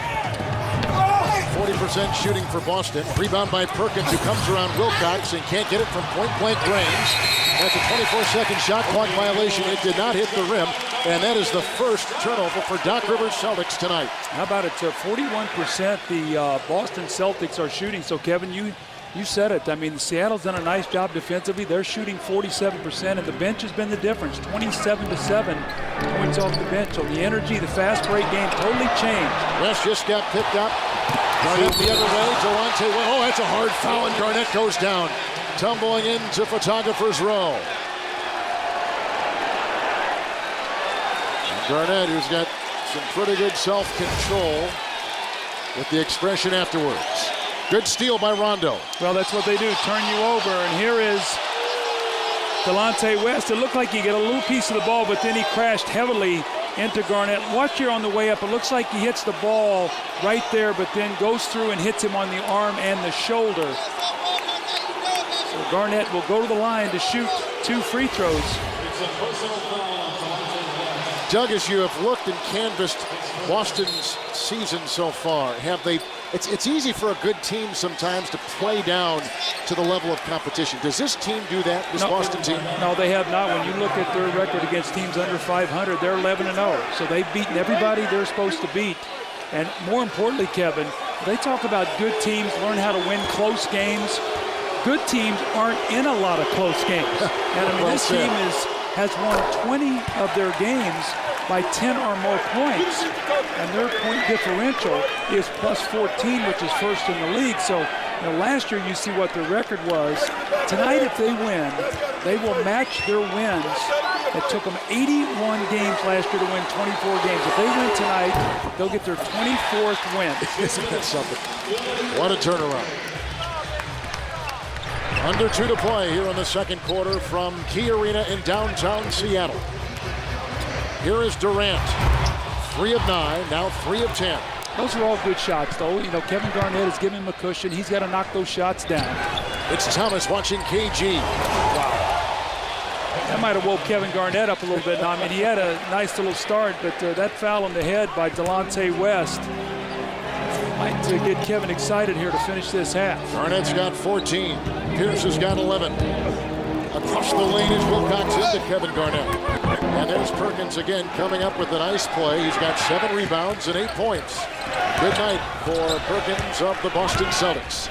40% shooting for Boston. Rebound by Perkins, who comes around Wilcox and can't get it from point-blank range. That's a 24-second shot clock violation. It did not hit the rim, and that is the first turnover for Doc Rivers Celtics tonight. How about it? 41% the Boston Celtics are shooting. So, Kevin, you said it. I mean, Seattle's done a nice job defensively. They're shooting 47%, and the bench has been the difference. 27-7 points off the bench. So the energy, the fast break game totally changed. West just got picked up. Garnett the other way. Delonte. Oh, that's a hard foul, and Garnett goes down, tumbling into photographer's row. And Garnett, who's got some pretty good self-control with the expression afterwards. Good steal by Rondo. Well, that's what they do, turn you over. And here is Delonte West. It looked like he got a little piece of the ball, but then he crashed heavily into Garnett. Watch here on the way up. It looks like he hits the ball right there, but then goes through and hits him on the arm and the shoulder. So Garnett will go to the line to shoot 2 free throws. Doug, as you have looked and canvassed Boston's season so far, have they? It's easy for a good team sometimes to play down to the level of competition. Does this team do that, this Boston team? No, they have not. When you look at their record against teams under 500, they're 11-0. So they've beaten everybody they're supposed to beat. And more importantly, Kevin, they talk about good teams learn how to win close games. Good teams aren't in a lot of close games. And I mean, this team has won 20 of their games by 10 or more points, and their point differential is plus 14, which is first in the league. So last year you see what their record was. Tonight, if they win, they will match their wins. It took them 81 games last year to win 24 games. If they win tonight, they'll get their 24th win. Isn't that something? What a turnaround. Under 2 to play here in the second quarter from Key Arena in downtown Seattle. Here is Durant, 3 of 9, now 3 of 10. Those are all good shots, though. Kevin Garnett is giving him a cushion. He's got to knock those shots down. It's Thomas watching KG. Wow. That might have woke Kevin Garnett up a little bit. Now, I mean, he had a nice little start, but that foul on the head by Delonte West might get Kevin excited here to finish this half. Garnett's got 14. Pierce has got 11. Across the lane is Wilcox into Kevin Garnett. And there's Perkins again coming up with a nice play. He's got 7 rebounds and 8 points. Good night for Perkins of the Boston Celtics.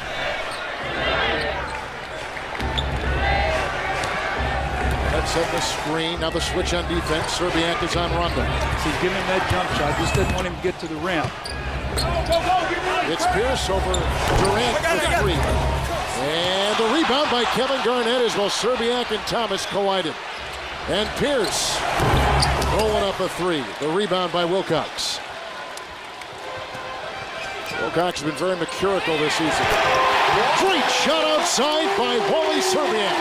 That's at the screen. Now the switch on defense. Serbiak is on Rondo. He's giving him that jump shot. Just didn't want him to get to the rim. It's Pierce over Durant for 3. And the rebound by Kevin Garnett as well. Serbiak and Thomas collided. And Pierce rolling up a 3. The rebound by Wilcox. Wilcox has been very mercurical this season. Great shot outside by Wally Serbiak.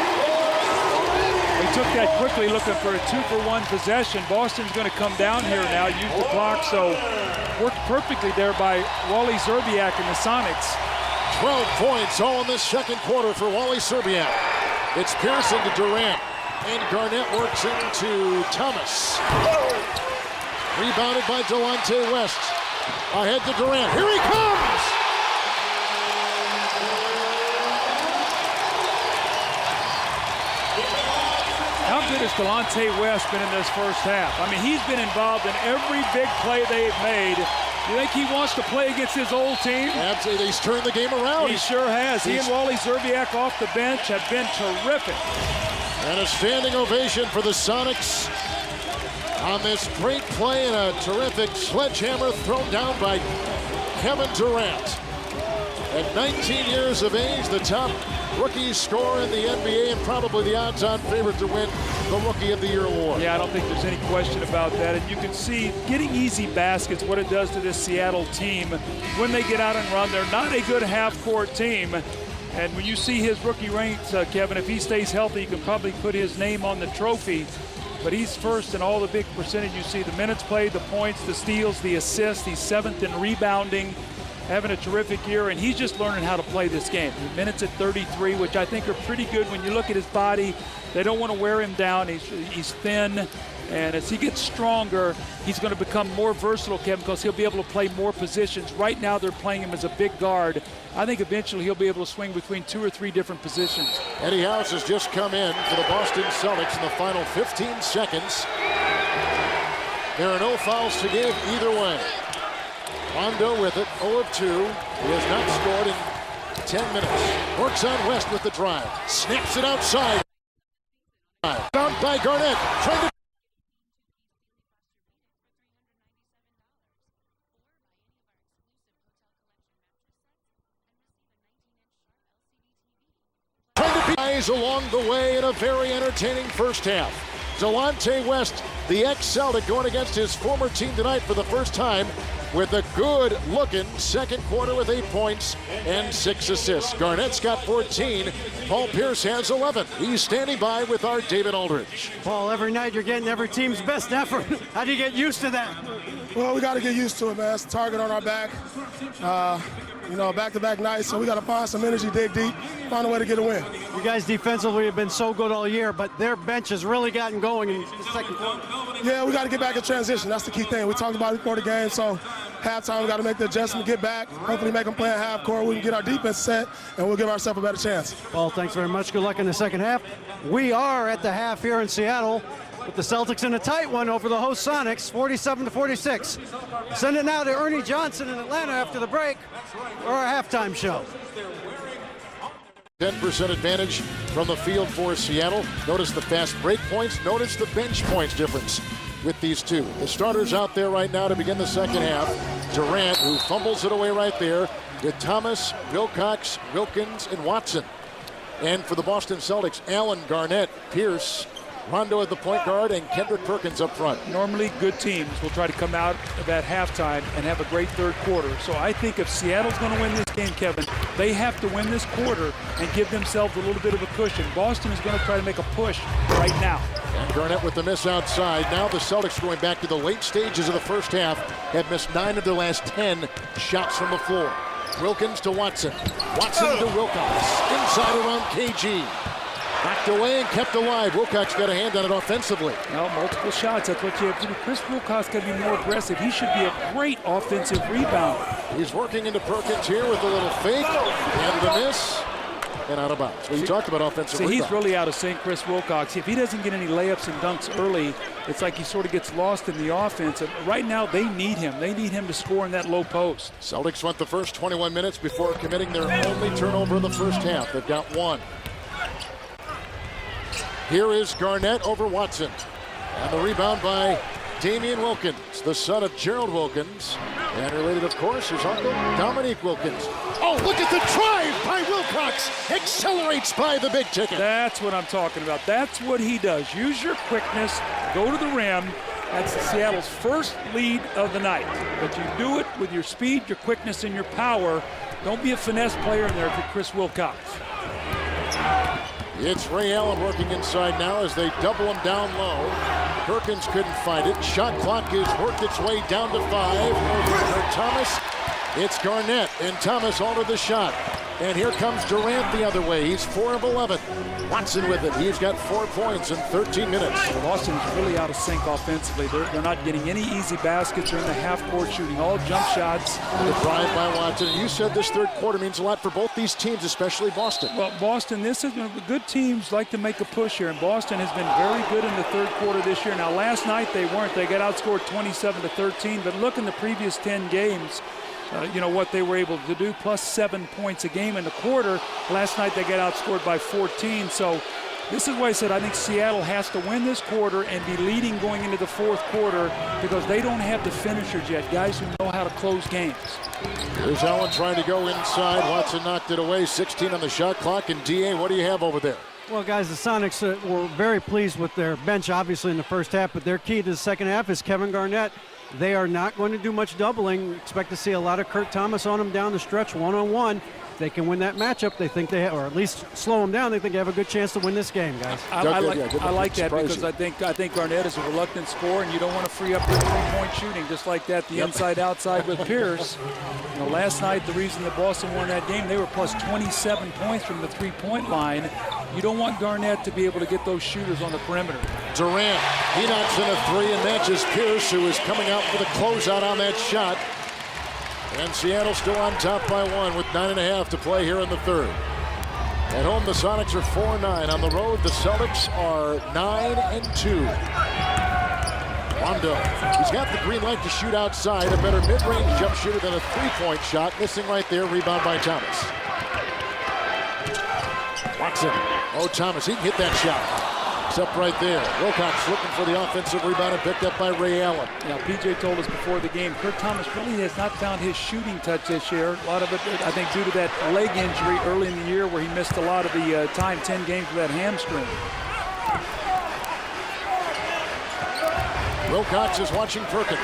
He took that quickly, looking for a 2-for-1 possession. Boston's going to come down here now, use the clock, so worked perfectly there by Wally Serbiak and the Sonics. 12 points all in this second quarter for Wally Serbiak. It's Pierce into Durant. And Garnett works into Thomas. Rebounded by Delonte West. Ahead to Durant. Here he comes! How good has Delonte West been in this first half? I mean, he's been involved in every big play they've made. You think he wants to play against his old team? Absolutely. He's turned the game around. He sure has. He and Wally Serbiak off the bench have been terrific. And a standing ovation for the Sonics on this great play and a terrific sledgehammer thrown down by Kevin Durant. At 19 years of age, the top rookie scorer in the NBA and probably the odds-on favorite to win the Rookie of the Year award. Yeah, I don't think there's any question about that. And you can see getting easy baskets, what it does to this Seattle team. When they get out and run, they're not a good half-court team. And when you see his rookie ranks, Kevin, if he stays healthy, you can probably put his name on the trophy. But he's first in all the big percentage. You see the minutes played, the points, the steals, the assists. He's 7th in rebounding, having a terrific year. And he's just learning how to play this game. The minutes at 33, which I think are pretty good when you look at his body. They don't want to wear him down. He's thin. And as he gets stronger, he's going to become more versatile, Kevin, because he'll be able to play more positions. Right now, they're playing him as a big guard. I think eventually he'll be able to swing between 2 or 3 different positions. Eddie House has just come in for the Boston Celtics in the final 15 seconds. There are no fouls to give either way. Rondo with it, 0 of 2. He has not scored in 10 minutes. Works on West with the drive. Snaps it outside. Found by Garnett. Trying to eyes along the way in a very entertaining first half. Delonte West, the ex-Celtic, going against his former team tonight for the first time with a good-looking second quarter with 8 points and 6 assists. Garnett's got 14. Paul Pierce has 11. He's standing by with our David Aldridge. Paul, every night you're getting every team's best effort. How do you get used to that? Well, we got to get used to it, man. That's a target on our back. You know, back-to-back nights, so we got to find some energy, dig deep, find a way to get a win. You guys defensively have been so good all year, but their bench has really gotten going in the second quarter. Yeah, we got to get back in transition. That's the key thing. We talked about it before the game, so halftime we got to make the adjustment, get back, hopefully make them play at half court. We can get our defense set, and we'll give ourselves a better chance. Paul, thanks very much. Good luck in the second half. We are at the half here in Seattle with the Celtics in a tight one over the host Sonics, 47-46. Send it now to Ernie Johnson in Atlanta after the break for our halftime show. 10% advantage from the field for Seattle. Notice the fast break points. Notice the bench points difference with these two. The starters out there right now to begin the second half. Durant, who fumbles it away right there, with Thomas, Wilcox, Wilkins, and Watson. And for the Boston Celtics, Allen, Garnett, Pierce, Rondo at the point guard, and Kendrick Perkins up front. Normally, good teams will try to come out of that halftime and have a great third quarter. So I think if Seattle's going to win this game, Kevin, they have to win this quarter and give themselves a little bit of a cushion. Boston is going to try to make a push right now. And Garnett with the miss outside. Now the Celtics, going back to the late stages of the first half, have missed 9 of their last 10 shots from the floor. Wilkins to Watson. Watson to Wilcox. Inside around KG. Knocked away and kept alive. Wilcox got a hand on it offensively. Now, multiple shots. That's what you have to do. Chris Wilcox got to be more aggressive. He should be a great offensive rebounder. He's working into Perkins here with a little fake. And the miss. And out of bounds. Well, you talked about offensive rebound. He's really out of sync, Chris Wilcox. If he doesn't get any layups and dunks early, it's like he sort of gets lost in the offense. And right now, they need him. They need him to score in that low post. Celtics went the first 21 minutes before committing their only turnover in the first half. They've got one. Here is Garnett over Watson. And the rebound by Damian Wilkins, the son of Gerald Wilkins. And related, of course, his uncle, Dominique Wilkins. Oh, look at the drive by Wilcox. Accelerates by the big ticket. That's what I'm talking about. That's what he does. Use your quickness, go to the rim. That's Seattle's first lead of the night. But you do it with your speed, your quickness, and your power. Don't be a finesse player in there if you're Chris Wilcox. It's Ray Allen working inside now as they double him down low. Perkins couldn't find it. Shot clock has worked its way down to 5. Over Thomas. It's Garnett, and Thomas altered the shot. And here comes Durant the other way. He's 4 of 11. Watson with it. He's got 4 points in 13 minutes. Boston's really out of sync offensively. They're not getting any easy baskets. They're in the half court shooting all jump shots. The drive by Watson. You said this third quarter means a lot for both these teams, especially Boston. Well, Boston, this is good teams like to make a push here, and Boston has been very good in the third quarter this year. Now, last night they weren't. They got outscored 27-13, but look in the previous 10 games. You know what they were able to do, plus 7 points a game in the quarter. Last night they got outscored by 14. So this is why I said I think Seattle has to win this quarter and be leading going into the fourth quarter because they don't have the finishers yet, guys who know how to close games. Here's Allen trying to go inside. Watson knocked it away. 16 on the shot clock. And DA, what do you have over there? Well, guys, the Sonics were very pleased with their bench, obviously, in the first half, but their key to the second half is Kevin Garnett. They are not going to do much doubling. Expect to see a lot of Kurt Thomas on them down the stretch, one-on-one. They can win that matchup. They think they have, or at least slow them down. They think they have a good chance to win this game, guys. I like that because I think Garnett is a reluctant scorer, and you don't want to free up your three-point shooting just like that. The inside-outside with Pierce. You know, last night the reason that Boston won that game, they were plus 27 points from the three-point line. You don't want Garnett to be able to get those shooters on the perimeter. Durant, he knocks in a 3 and matches Pierce, who is coming out with a closeout on that shot. And Seattle still on top by 1 with 9.5 to play here in the third. At home, the Sonics are 4-9. On the road, the Celtics are 9-2. Rondo, he's got the green light to shoot outside. A better mid-range jump shooter than a three-point shot. Missing right there. Rebound by Thomas. Watson. Oh, Thomas, he can hit that shot. It's up right there. Wilcox looking for the offensive rebound and picked up by Ray Allen. Now, PJ told us before the game, Kurt Thomas really has not found his shooting touch this year. A lot of it, I think, due to that leg injury early in the year where he missed a lot of the time, 10 games with that hamstring. Wilcox is watching Perkins.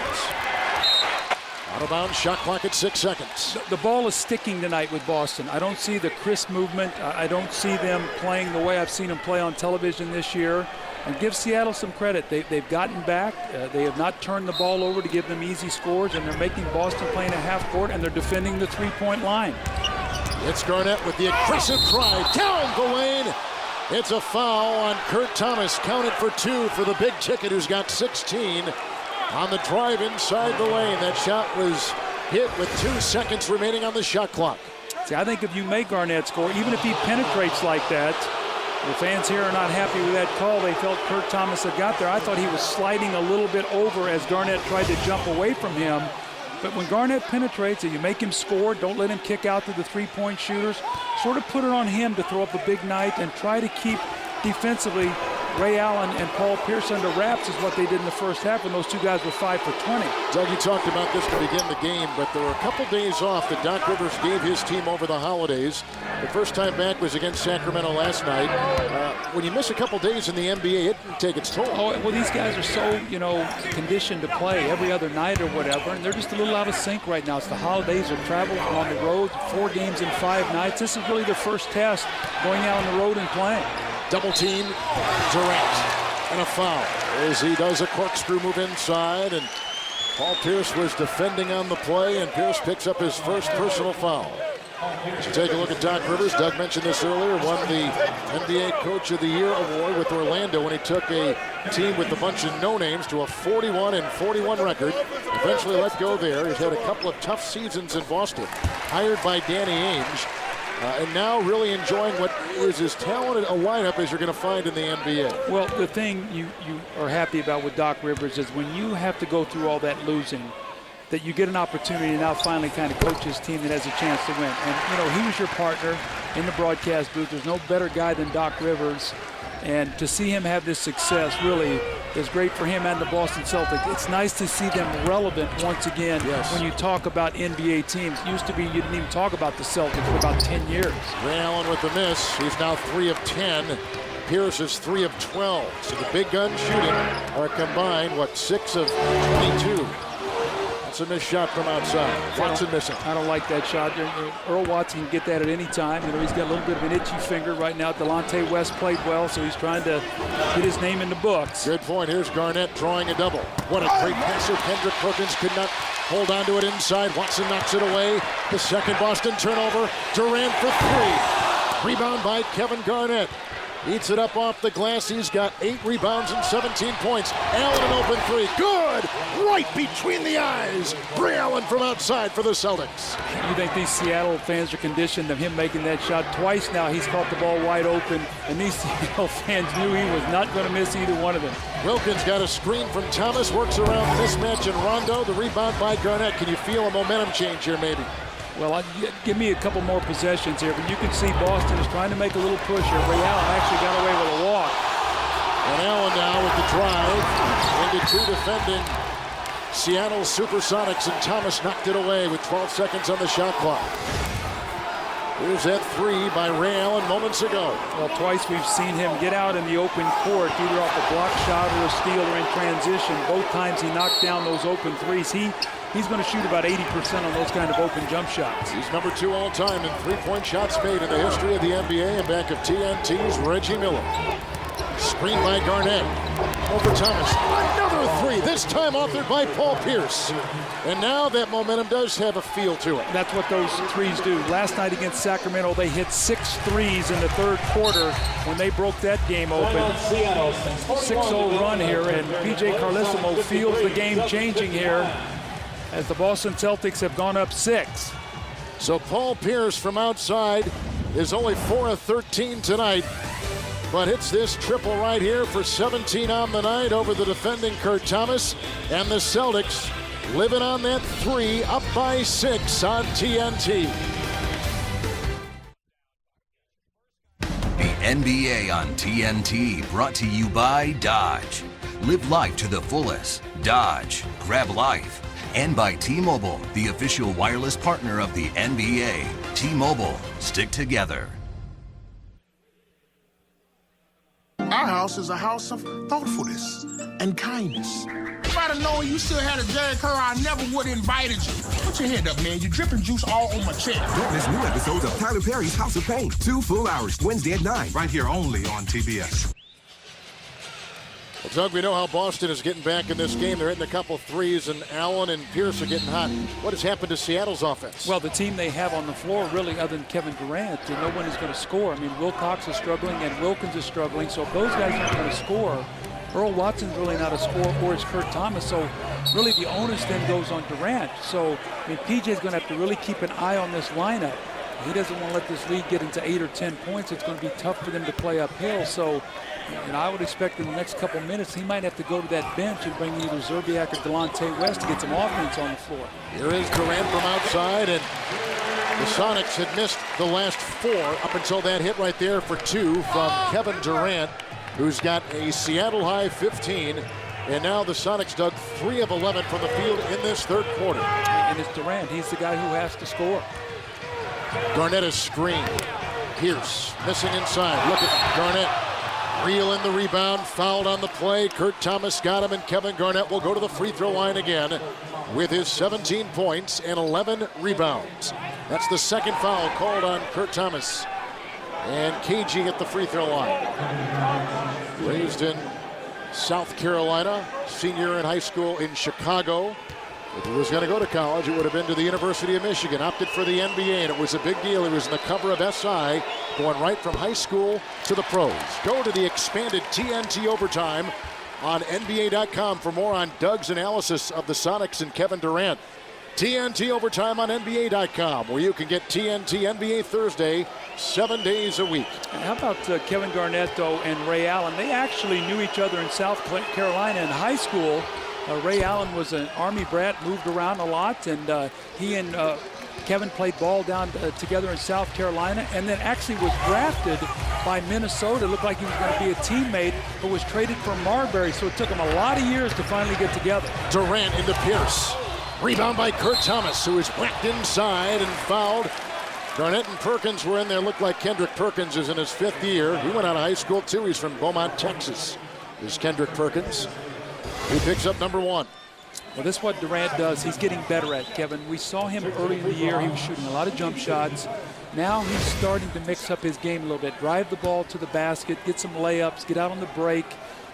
Out of bounds, shot clock at 6 seconds. The ball is sticking tonight with Boston. I don't see the crisp movement. I don't see them playing the way I've seen them play on television this year. And give Seattle some credit. They've gotten back. They have not turned the ball over to give them easy scores, and they're making Boston play in a half court, and they're defending the three-point line. It's Garnett with the aggressive drive down the lane. It's a foul on Kurt Thomas, counted for 2 for the big ticket, who's got 16 on the drive inside the lane. That shot was hit with 2 seconds remaining on the shot clock. See, I think if you make Garnett score, even if he penetrates like that, the fans here are not happy with that call. They felt Kurt Thomas had got there. I thought he was sliding a little bit over as Garnett tried to jump away from him. But when Garnett penetrates and you make him score, don't let him kick out to the three-point shooters. Sort of put it on him to throw up a big night and try to keep defensively Ray Allen and Paul Pierce under wraps is what they did in the first half when those 2 guys were 5 for 20. Doug, you talked about this to begin the game, but there were a couple days off that Doc Rivers gave his team over the holidays. The first time back was against Sacramento last night. When you miss a couple days in the NBA, it can take its toll. Oh, well, these guys are so, conditioned to play every other night or whatever, and they're just a little out of sync right now. It's the holidays, they're traveling on the road, 4 games in 5 nights. This is really their first test going out on the road and playing. Double team, Durant, and a foul as he does a corkscrew move inside, and Paul Pierce was defending on the play, and Pierce picks up his first personal foul. So take a look at Doc Rivers. Doug mentioned this earlier, won the NBA Coach of the Year award with Orlando when he took a team with a bunch of no-names to a 41-41 record. Eventually let go there. He's had a couple of tough seasons in Boston. Hired by Danny Ainge. And now really enjoying what is as talented a lineup as you're going to find in the NBA. Well, the thing you are happy about with Doc Rivers is when you have to go through all that losing, that you get an opportunity to now finally kind of coach his team that has a chance to win. And, he was your partner in the broadcast booth. There's no better guy than Doc Rivers. And to see him have this success really is great for him and the Boston Celtics. It's nice to see them relevant once again. Yes. When you talk about NBA teams. It used to be you didn't even talk about the Celtics for about 10 years. Ray Allen with the miss. He's now 3 of 10. Pierce is 3 of 12. So the big gun shooting are combined, 6 of 22. That's a missed shot from outside. Watson missing. I don't like that shot. Earl Watson can get that at any time. He's got a little bit of an itchy finger right now. Delonte West played well, so he's trying to get his name in the books. Good point. Here's Garnett drawing a double. What a great passer. Kendrick Perkins could not hold on to it inside. Watson knocks it away. The second Boston turnover. Durant for 3. Rebound by Kevin Garnett. Eats it up off the glass. He's got 8 rebounds and 17 points. Allen an open 3. Good! Right between the eyes. Ray Allen from outside for the Celtics. You think these Seattle fans are conditioned of him making that shot? Twice now he's caught the ball wide open, and these Seattle fans knew he was not going to miss either one of them. Wilkins got a screen from Thomas. Works around the mismatch in Rondo. The rebound by Garnett. Can you feel a momentum change here maybe? Well, give me a couple more possessions here, but you can see Boston is trying to make a little push here. Ray Allen actually got away with a walk. And Allen now with the drive into 2 defending Seattle SuperSonics, and Thomas knocked it away with 12 seconds on the shot clock. Here's that 3 by Ray Allen moments ago. Well, twice we've seen him get out in the open court, either off a block shot or a steal or in transition. Both times he knocked down those open threes. He's going to shoot about 80% on those kind of open jump shots. He's number 2 all time in 3-point shots made in the history of the NBA, and back of TNT's Reggie Miller. Screen by Garnett. Over Thomas. Another 3, this time authored by Paul Pierce. And now that momentum does have a feel to it. That's what those threes do. Last night against Sacramento, they hit 6 threes in the third quarter when they broke that game open. 6-0 run here, and P.J. Carlesimo feels the game changing here as the Boston Celtics have gone up 6. So Paul Pierce from outside is only 4 of 13 tonight, but hits this triple right here for 17 on the night over the defending Kurt Thomas, and the Celtics living on that 3, up by 6 on TNT. The NBA on TNT, brought to you by Dodge. Live life to the fullest. Dodge. Grab life. And by T-Mobile, the official wireless partner of the NBA. T-Mobile, stick together. Our house is a house of thoughtfulness and kindness. If I'd have known you still had a Jerry Curl, I never would have invited you. Put your hand up, man. You're dripping juice all on my chair. Don't miss new episodes of Tyler Perry's House of Pain. 2 full hours, Wednesday at 9. Right here only on TBS. Well, Doug, we know how Boston is getting back in this game. They're hitting a couple threes, and Allen and Pierce are getting hot. What has happened to Seattle's offense? Well, the team they have on the floor, really, other than Kevin Durant, and no one is going to score. I mean, Wilcox is struggling and Wilkins is struggling, so if those guys aren't going to score, Earl Watson's really not a scorer, or is Kurt Thomas. So really the onus then goes on Durant. So, I mean, PJ's going to have to really keep an eye on this lineup. He doesn't want to let this lead get into 8 or 10 points. It's going to be tough for them to play uphill. So, I would expect in the next couple minutes he might have to go to that bench and bring either Zerbiak or Delonte West to get some offense on the floor. Here is Durant from outside, and the Sonics had missed the last 4 up until that hit right there for 2 from Kevin Durant, who's got a Seattle high 15. And now the Sonics dug 3 of 11 from the field in this third quarter. And it's Durant. He's the guy who has to score. Garnett is screened. Pierce missing inside. Look at Garnett. Reel in the rebound, fouled on the play. Kurt Thomas got him, and Kevin Garnett will go to the free throw line again with his 17 points and 11 rebounds. That's the second foul called on Kurt Thomas. And KG at the free throw line. Raised in South Carolina, senior in high school in Chicago. If he was going to go to college, it would have been to the University of Michigan. Opted for the NBA, and it was a big deal. He was in the cover of SI, going right from high school to the pros. Go to the expanded TNT Overtime on NBA.com for more on Doug's analysis of the Sonics and Kevin Durant. TNT Overtime on NBA.com, where you can get TNT NBA Thursday 7 days a week. How about Kevin Garnett, though, and Ray Allen? They actually knew each other in South Carolina in high school. Ray Allen was an Army brat, moved around a lot, and he and Kevin played ball down together in South Carolina, and then actually was drafted by Minnesota. It looked like he was going to be a teammate, but was traded for Marbury, so it took him a lot of years to finally get together. Durant into Pierce. Rebound by Kurt Thomas, who is whacked inside and fouled. Garnett and Perkins were in there. Looked like Kendrick Perkins is in his 5th year. He went out of high school, too. He's from Beaumont, Texas. Here's Kendrick Perkins. He picks up number 1. Well, this is what Durant does. He's getting better at, Kevin. We saw him early in the year. He was shooting a lot of jump shots. Now he's starting to mix up his game a little bit. Drive the ball to the basket, get some layups, get out on the break,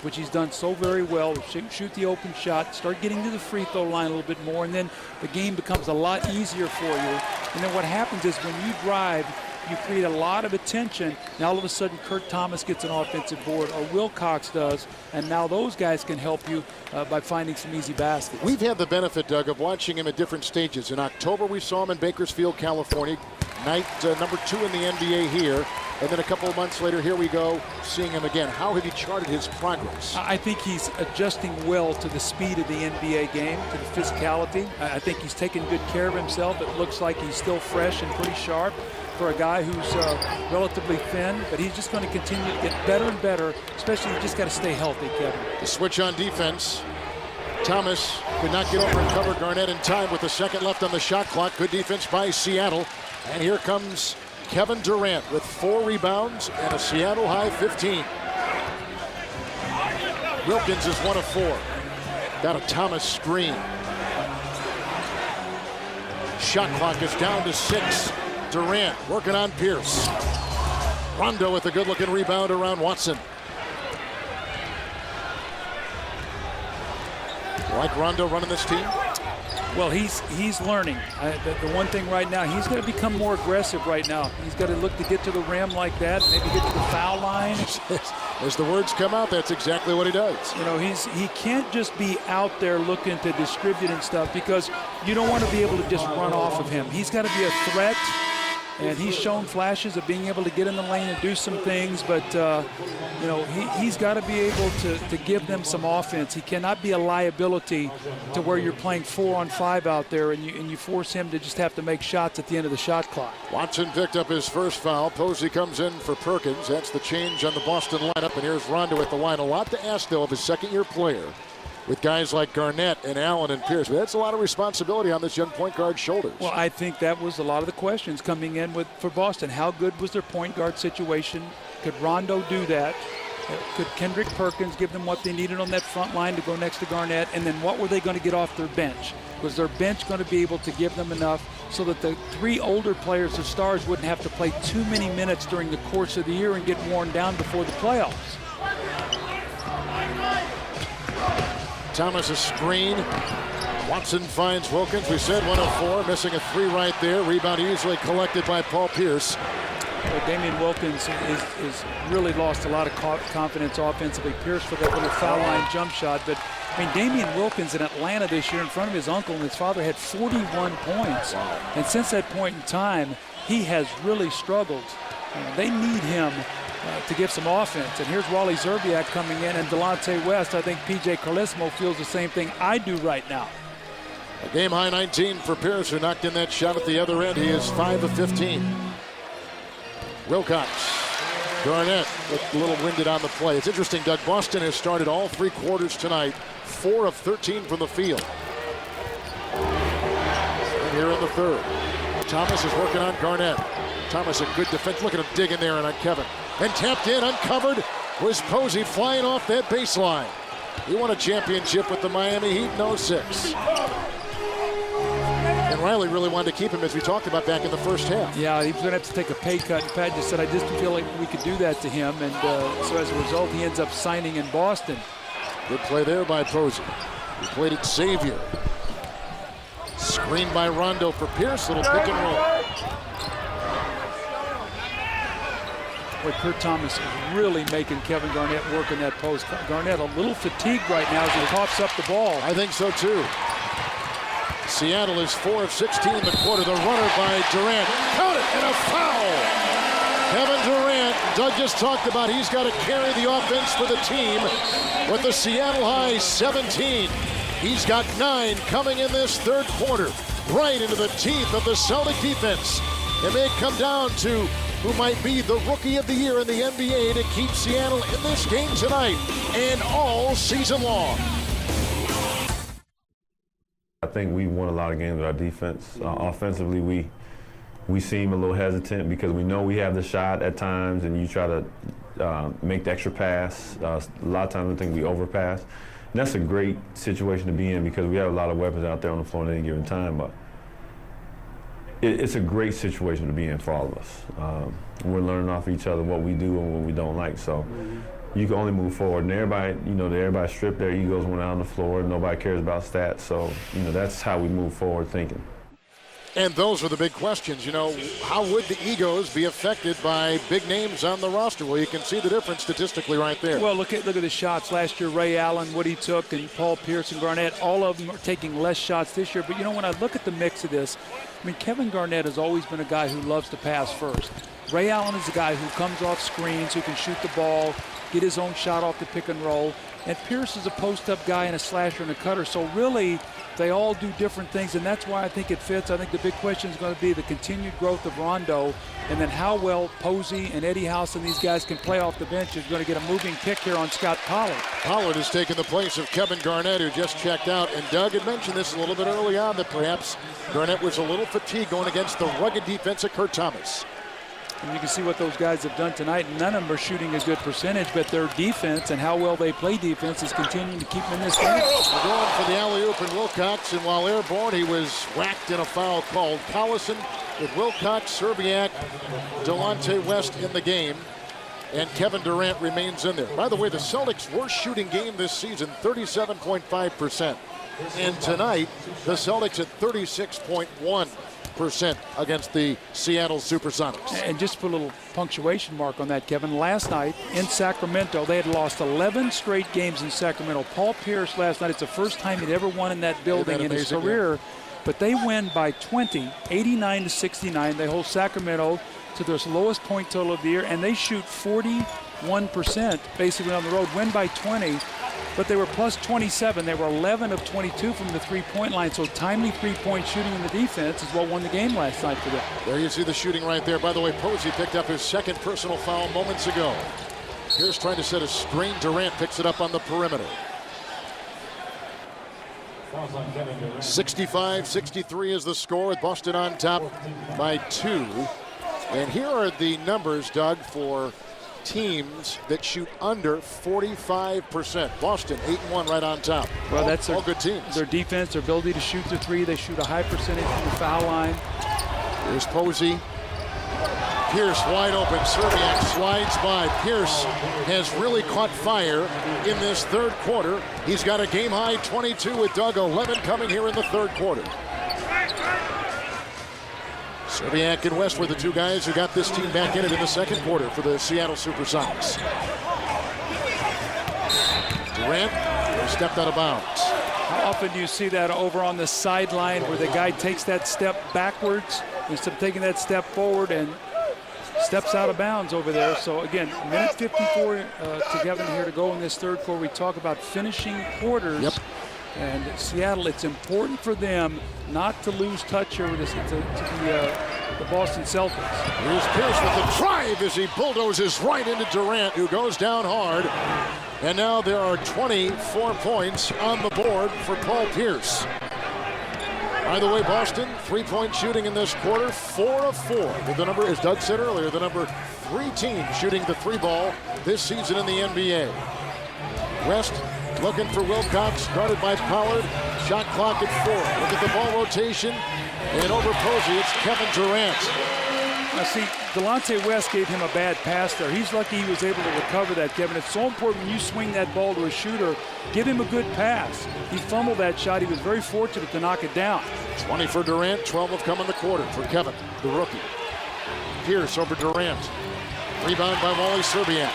which he's done so very well. Shoot the open shot, start getting to the free throw line a little bit more, and then the game becomes a lot easier for you. And then what happens is when you drive, you create a lot of attention. Now all of a sudden Kurt Thomas gets an offensive board, or Wilcox does, and now those guys can help you by finding some easy baskets. We've had the benefit, Doug, of watching him at different stages. In October we saw him in Bakersfield, California, night number 2 in the NBA here, and then a couple of months later, here we go, seeing him again. How have you charted his progress? I think he's adjusting well to the speed of the NBA game, to the physicality. I think he's taking good care of himself. It looks like he's still fresh and pretty sharp for a guy who's relatively thin, but he's just going to continue to get better and better, especially you just got to stay healthy, Kevin. The switch on defense. Thomas could not get over and cover Garnett in time with a second left on the shot clock. Good defense by Seattle. And here comes Kevin Durant with 4 rebounds and a Seattle high 15. Wilkins is 1 of 4. Got a Thomas screen. Shot clock is down to 6. Durant working on Pierce. Rondo with a good-looking rebound around Watson. You like Rondo running this team? Well, he's learning. The one thing right now, he's got to become more aggressive right now. He's got to look to get to the rim like that, maybe get to the foul line. As the words come out, that's exactly what he does. You know, he can't just be out there looking to distribute and stuff, because you don't want to be able to just run off of him. He's got to be a threat. And he's shown flashes of being able to get in the lane and do some things, but you know, he's got to be able to give them some offense. He cannot be a liability to where you're playing 4-on-5 out there and you force him to just have to make shots at the end of the shot clock. Watson picked up his first foul. Posey comes in for Perkins. That's the change on the Boston lineup. And here's Rondo at the line. A lot to ask, though, of his second-year player. With guys like Garnett and Allen and Pierce. But that's a lot of responsibility on this young point guard's shoulders. Well, I think that was a lot of the questions coming in for Boston. How good was their point guard situation? Could Rondo do that? Could Kendrick Perkins give them what they needed on that front line to go next to Garnett? And then what were they going to get off their bench? Was their bench going to be able to give them enough so that the 3 older players, the stars, wouldn't have to play too many minutes during the course of the year and get worn down before the playoffs? Thomas a screen. Watson finds Wilkins. We said 104, missing a 3 right there. Rebound easily collected by Paul Pierce. Well, Damian Wilkins is really lost a lot of confidence offensively. Pierce for that little foul line jump shot. But, I mean, Damian Wilkins in Atlanta this year in front of his uncle and his father had 41 points. Wow. And since that point in time, he has really struggled. They need him to give some offense. And here's Wally Zerbiak coming in, and Delonte West. I think P.J. Carlesimo feels the same thing I do right now. A game-high 19 for Pierce, who knocked in that shot at the other end. He is 5 of 15. Wilcox. Garnett looked a little winded on the play. It's interesting, Doug. Boston has started all 3 quarters tonight, 4 of 13 from the field. And here in the third, Thomas is working on Garnett. Thomas a good defense. Look at him digging there and on Kevin. And tapped in, uncovered, was Posey flying off that baseline. He won a championship with the Miami Heat in 06. And Riley really wanted to keep him, as we talked about back in the first half. Yeah, he was going to have to take a pay cut. And Pat just said, I just feel like we could do that to him. And so as a result, he ends up signing in Boston. Good play there by Posey. He played it Xavier. Screen by Rondo for Pierce. Little pick and roll. Boy, Kurt Thomas is really making Kevin Garnett work in that post. Garnett a little fatigued right now as he coughs up the ball. I think so too. Seattle is 4 of 16 in the quarter. The runner by Durant. Count it, and a foul. Kevin Durant, Doug just talked about, he's got to carry the offense for the team with the Seattle high 17. He's got 9 coming in this third quarter, right into the teeth of the Celtic defense. It may come down to who might be the Rookie of the Year in the NBA to keep Seattle in this game tonight and all season long. I think we won a lot of games with our defense. Offensively, we seem a little hesitant because we know we have the shot at times, and you try to make the extra pass. A lot of times I think we overpass. And that's a great situation to be in because we have a lot of weapons out there on the floor at any given time. But it's a great situation to be in for all of us. We're learning off each other what we do and what we don't like. So you can only move forward. And everybody, everybody stripped their egos, went out on the floor. Nobody cares about stats. So, that's how we move forward thinking. And those are the big questions. How would the egos be affected by big names on the roster? Well, you can see the difference statistically right there. Well, look at the shots last year. Ray Allen, what he took, and Paul Pierce and Garnett, all of them are taking less shots this year. But, when I look at the mix of this, Kevin Garnett has always been a guy who loves to pass first. Ray Allen is a guy who comes off screens, who can shoot the ball, get his own shot off the pick and roll. And Pierce is a post-up guy and a slasher and a cutter. So really, they all do different things, and that's why I think it fits. I think the big question is going to be the continued growth of Rondo, and then how well Posey and Eddie House and these guys can play off the bench is going to get a moving pick here on Scott Pollard. Pollard has taken the place of Kevin Garnett, who just checked out. And Doug had mentioned this a little bit early on, that perhaps Garnett was a little fatigued going against the rugged defense of Kurt Thomas. And you can see what those guys have done tonight. None of them are shooting a good percentage, but their defense and how well they play defense is continuing to keep them in this game. They're going for the alley-oop and Wilcox, and while airborne, he was whacked in a foul called. Collison with Wilcox, Zerbiak, Delonte West in the game, and Kevin Durant remains in there. By the way, the Celtics' worst shooting game this season, 37.5%. And tonight, the Celtics at 36.1%. Against the Seattle SuperSonics. And just to put a little punctuation mark on that, Kevin, last night in Sacramento, they had lost 11 straight games in Sacramento. Paul Pierce last night, it's the first time he'd ever won in that building in his career. Yeah. But they win by 20, 89-69. They hold Sacramento to their lowest point total of the year, and they shoot 41% basically on the road, win by 20. But they were plus 27. They were 11 of 22 from the three-point line. So timely three-point shooting in the defense is what won the game last night for them. There you see the shooting right there. By the way, Posey picked up his second personal foul moments ago. Here's trying to set a screen. Durant picks it up on the perimeter. 65-63 is the score, with Boston on top by 2. And here are the numbers, Doug, for teams that shoot under 45%. Boston 8-1 right on top. Well, that's all good teams. Their defense, their ability to shoot the three. They shoot a high percentage from the foul line. Here's Posey. Pierce wide open. Serbiak slides by. Pierce has really caught fire in this third quarter. He's got a game-high 22 with Doug, 11 coming here in the third quarter. Serbiak and West were the two guys who got this team back in it in the second quarter for the Seattle SuperSonics. Durant stepped out of bounds. How often do you see that over on the sideline where the guy takes that step backwards instead of taking that step forward and steps out of bounds over there? So again, minute 54 to Kevin here to go in this third quarter. We talk about finishing quarters. Yep. And Seattle, it's important for them not to lose touch here with this, to the Boston Celtics. Here's Pierce with the drive as he bulldozes right into Durant, who goes down hard. And now there are 24 points on the board for Paul Pierce. By the way, Boston, three-point shooting in this quarter, 4 of 4. With the number, as Doug said earlier, the number 3 team shooting the three ball this season in the NBA. West looking for Wilcox, guarded by Pollard. Shot clock at 4. Look at the ball rotation. And over Posey, it's Kevin Durant. Now see, Delonte West gave him a bad pass there. He's lucky he was able to recover that, Kevin. It's so important when you swing that ball to a shooter, give him a good pass. He fumbled that shot. He was very fortunate to knock it down. 20 for Durant, 12 have come in the quarter for Kevin, the rookie. Pierce over Durant. Rebound by Wally Serbiak.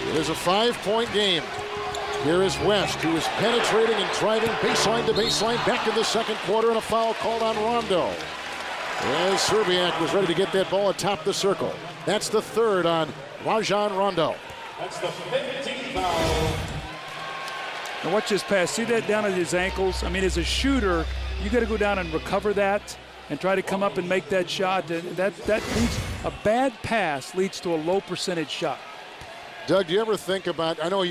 It is a 5-point game. Here is West, who is penetrating and driving baseline to baseline back in the second quarter, and a foul called on Rondo. As Serbiak was ready to get that ball atop the circle. That's the third on Rajon Rondo. That's the 15th foul. Now watch this pass. See that down at his ankles? I mean, as a shooter, you got to go down and recover that and try to come up and make that shot. That leads, a bad pass leads to a low percentage shot. Doug, do you ever think about, I know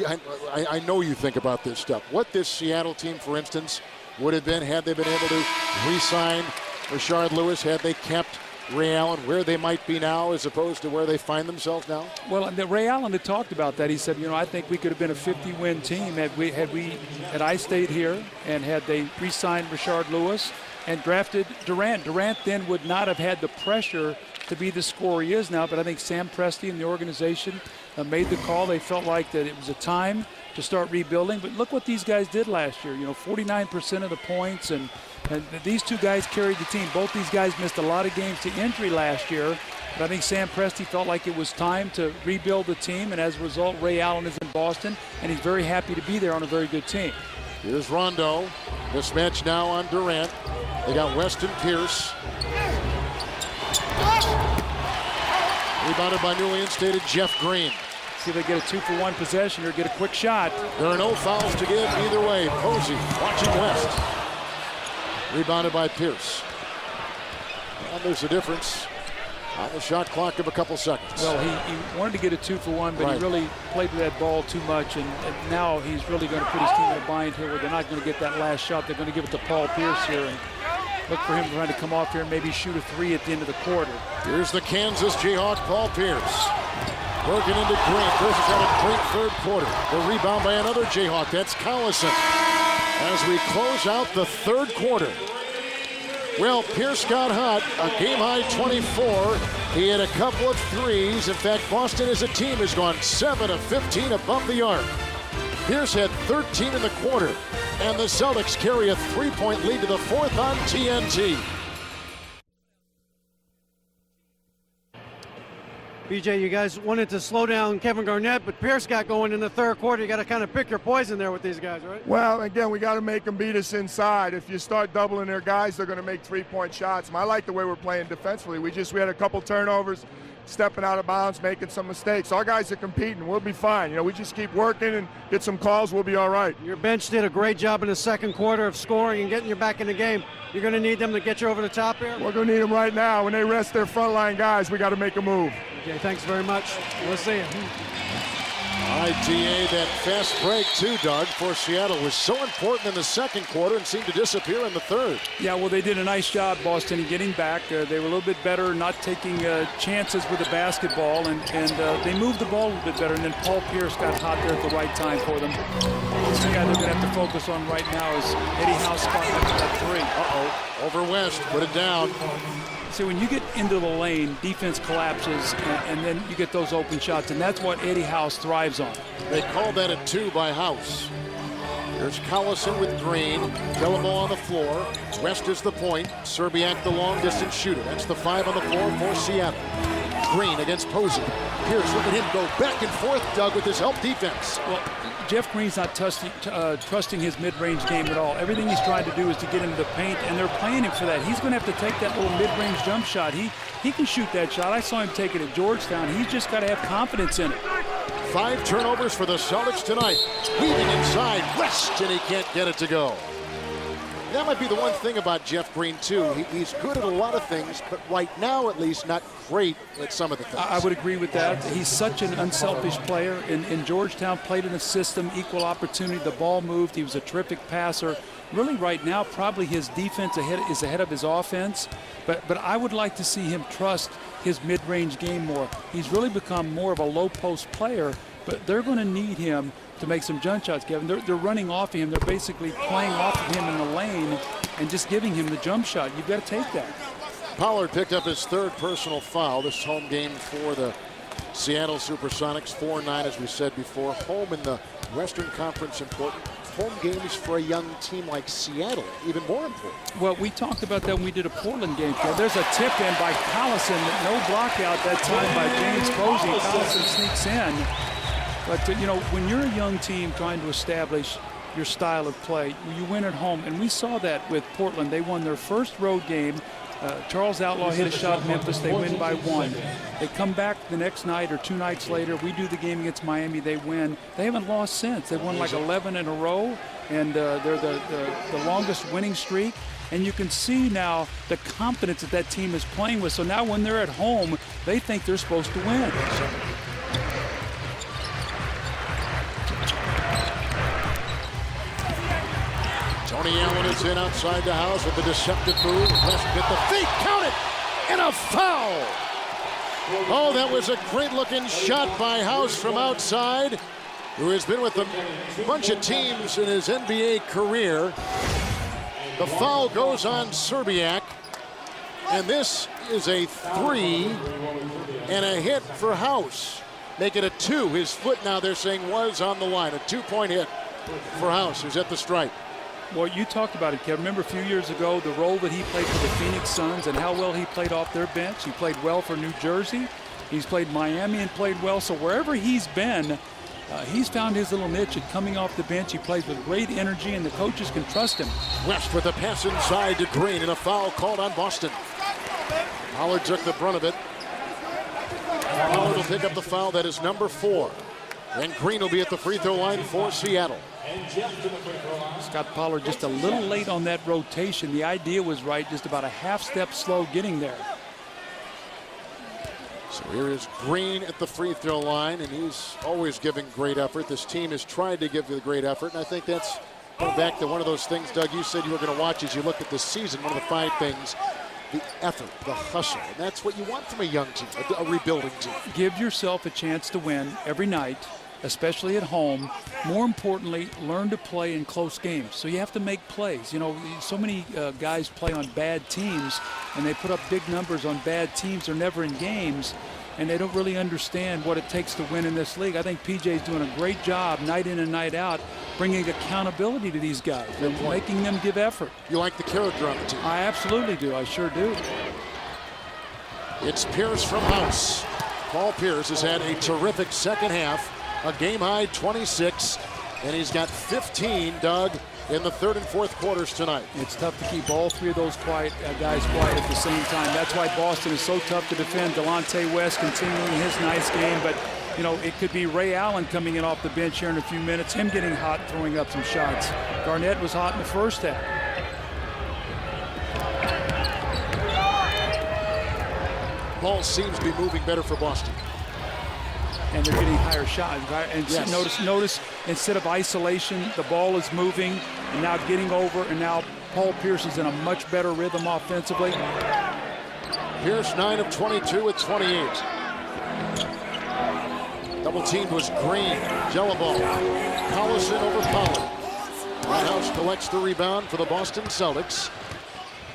you think about this stuff, what this Seattle team, for instance, would have been had they been able to re-sign Rashard Lewis, had they kept Ray Allen, where they might be now as opposed to where they find themselves now? Well, Ray Allen had talked about that. He said, you know, I think we could have been a 50-win team had I stayed here and had they re-signed Rashard Lewis and drafted Durant. Durant then would not have had the pressure to be the scorer he is now, but I think Sam Presti and the organization made the call. They felt like that it was a time to start rebuilding. But look what these guys did last year. You know, 49% of the points, and these two guys carried the team. Both these guys missed a lot of games to injury last year. But I think Sam Presti felt like it was time to rebuild the team, and as a result, Ray Allen is in Boston, and he's very happy to be there on a very good team. Here's Rondo. Mismatch now on Durant. They got West and Pierce. Rebounded by newly instated Jeff Green. See if they get a 2-for-1 possession or get a quick shot. There are no fouls to give either way. Posey watching West. Rebounded by Pierce. And there's a difference on the shot clock of a couple seconds. Well, he wanted to get a 2-for-1, but right. He really played with that ball too much, and now he's really going to put his team in a bind here where they're not going to get that last shot. They're going to give it to Paul Pierce here and look for him trying to come off here and maybe shoot a 3 at the end of the quarter. Here's the Kansas Jayhawk, Paul Pierce. Working into Grant. Pierce has had a great third quarter. The rebound by another Jayhawk. That's Collison. As we close out the third quarter. Well, Pierce got hot. A game-high 24. He had a couple of threes. In fact, Boston as a team has gone 7 of 15 above the arc. Pierce had 13 in the quarter. And the Celtics carry a 3-point lead to the fourth on TNT. BJ, you guys wanted to slow down Kevin Garnett, but Pierce got going in the third quarter. You got to kind of pick your poison there with these guys, right? Well, again, we got to make them beat us inside. If you start doubling their guys, they're going to make 3-point shots. I like the way we're playing defensively. We had a couple turnovers, stepping out of bounds, making some mistakes. Our guys are competing. We'll be fine. You know, we just keep working and get some calls. We'll be all right. Your bench did a great job in the second quarter of scoring and getting you back in the game. You're going to need them to get you over the top here? We're going to need them right now. When they rest their frontline guys, we got to make a move. Okay, thanks very much. We'll see you. ITA, that fast break too, Doug, for Seattle was so important in the second quarter and seemed to disappear in the third. Yeah, well, they did a nice job, Boston, in getting back. They were a little bit better, not taking chances with the basketball, and they moved the ball a little bit better, and then Paul Pierce got hot there at the right time for them. The guy they're going to have to focus on right now is Eddie House spotting up that 3. Over West, put it down. See, when you get into the lane, defense collapses, and then you get those open shots, and that's what Eddie House thrives on. They called that a 2 by House. There's Collison with Green. Delamo on the floor. West is the point. Serbiak the long-distance shooter. That's the 5 on the floor for Seattle. Green against Posey. Pierce, look at him go back and forth, Doug, with his help defense. Well, Jeff Green's not trusting his mid-range game at all. Everything he's trying to do is to get into the paint, and they're playing him for that. He's going to have to take that little mid-range jump shot. He can shoot that shot. I saw him take it at Georgetown. He's just got to have confidence in it. 5 turnovers for the Celtics tonight. Weaving inside West, and he can't get it to go. That might be the one thing about Jeff Green, too. He's good at a lot of things, but right now, at least, not great at some of the things. I would agree with that. He's such an unselfish player. In Georgetown, played in a system, equal opportunity. The ball moved. He was a terrific passer. Really, right now, probably his defense is ahead of his offense. But I would like to see him trust his mid-range game more. He's really become more of a low-post player, but they're going to need him to make some jump shots, Kevin. They're running off of him. They're basically playing off of him in the lane and just giving him the jump shot. You've got to take that. Pollard picked up his 3rd personal foul. This home game for the Seattle SuperSonics. 4-9, as we said before. Home in the Western Conference important. Home games for a young team like Seattle, even more important. Well, we talked about that when we did a Portland game. There's a tip in by Collison. No block out that time by James Posey. Collison sneaks in. But, you know, when you're a young team trying to establish your style of play, you win at home. And we saw that with Portland. They won their first road game. Charles Outlaw hit a shot in Memphis. They win by 1. They come back the next night or 2 nights later. We do the game against Miami. They win. They haven't lost since. They won like 11 in a row, and they're the longest winning streak. And you can see now the confidence that team is playing with. So now when they're at home, they think they're supposed to win. Tony Allen is in outside the house with the deceptive move. West hit the feet, count it, and a foul. Oh, that was a great-looking shot by House from outside, who has been with a bunch of teams in his NBA career. The foul goes on Serbiak, and this is a 3 and a hit for House. Make it a 2. His foot now, they're saying, was on the line. A 2-point hit for House, who's at the stripe. Well, you talked about it, Kevin. Remember a few years ago the role that he played for the Phoenix Suns and how well he played off their bench. He played well for New Jersey. He's played Miami and played well. So wherever he's been, he's found his little niche at coming off the bench. He plays with great energy, and the coaches can trust him. West with a pass inside to Green, and a foul called on Boston. Pollard took the brunt of it. Pollard will pick up the foul. That is number 4. And Green will be at the free throw line for Seattle. Scott Pollard just a little late on that rotation. The idea was right, just about a half step slow getting there. So here is Green at the free throw line, and he's always giving great effort. This team has tried to give the great effort, and I think that's going back to one of those things, Doug, you said you were going to watch as you looked at this season. One of the 5 things, the effort, the hustle, and that's what you want from a young team, a rebuilding team. Give yourself a chance to win every night, especially at home. More importantly, learn to play in close games. So you have to make plays. You know, so many guys play on bad teams, and they put up big numbers on bad teams. They're never in games, and they don't really understand what it takes to win in this league. I think PJ's doing a great job night in and night out, bringing accountability to these guys and making them give effort. You like the character on the team? I absolutely do. I sure do. It's Pierce from House. Paul Pierce has had a terrific second half. A game-high 26, and he's got 15, Doug, in the 3rd and 4th quarters tonight. It's tough to keep all 3 of those guys quiet at the same time. That's why Boston is so tough to defend. Delonte West continuing his nice game, but, you know, it could be Ray Allen coming in off the bench here in a few minutes, him getting hot, throwing up some shots. Garnett was hot in the first half. Ball seems to be moving better for Boston. And they're getting higher shots. And yes. notice instead of isolation, the ball is moving and now getting over, and now Paul Pierce is in a much better rhythm offensively. Pierce 9 of 22 at 28. Double teamed was Green. Jello Collison over Pollard. Whitehouse collects the rebound for the Boston Celtics.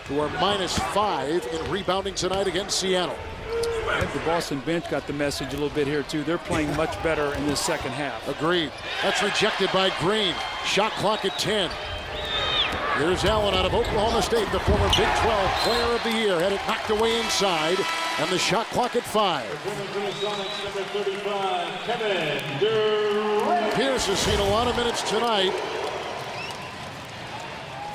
who are -5 in rebounding tonight against Seattle. I think the Boston bench got the message a little bit here, too. They're playing much better in this second half. Agreed. That's rejected by Green. Shot clock at 10. Here's Allen out of Oklahoma State, the former Big 12 Player of the Year. Had it knocked away inside, and the shot clock at 5. Pierce has seen a lot of minutes tonight.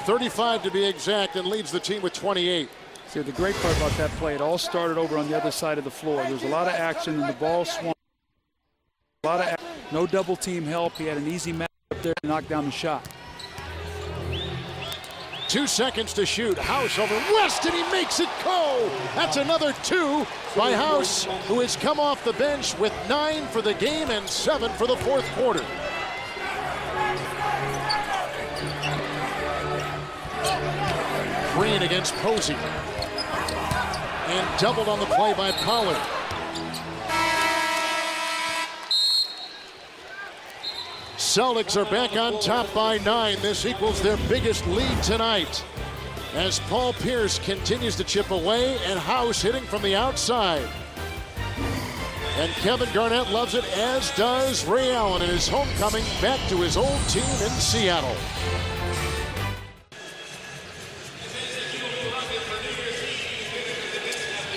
35 to be exact, and leads the team with 28. See, the great part about that play, it all started over on the other side of the floor. There was a lot of action, and the ball swung. No double team help. He had an easy match up there to knock down the shot. 2 seconds to shoot. House over West, and he makes it go. That's another 2 by House, who has come off the bench with 9 for the game and 7 for the fourth quarter. Green against Posey. And doubled on the play by Pollard. Celtics are back on top by 9. This equals their biggest lead tonight, as Paul Pierce continues to chip away and House hitting from the outside. And Kevin Garnett loves it, as does Ray Allen in his homecoming back to his old team in Seattle.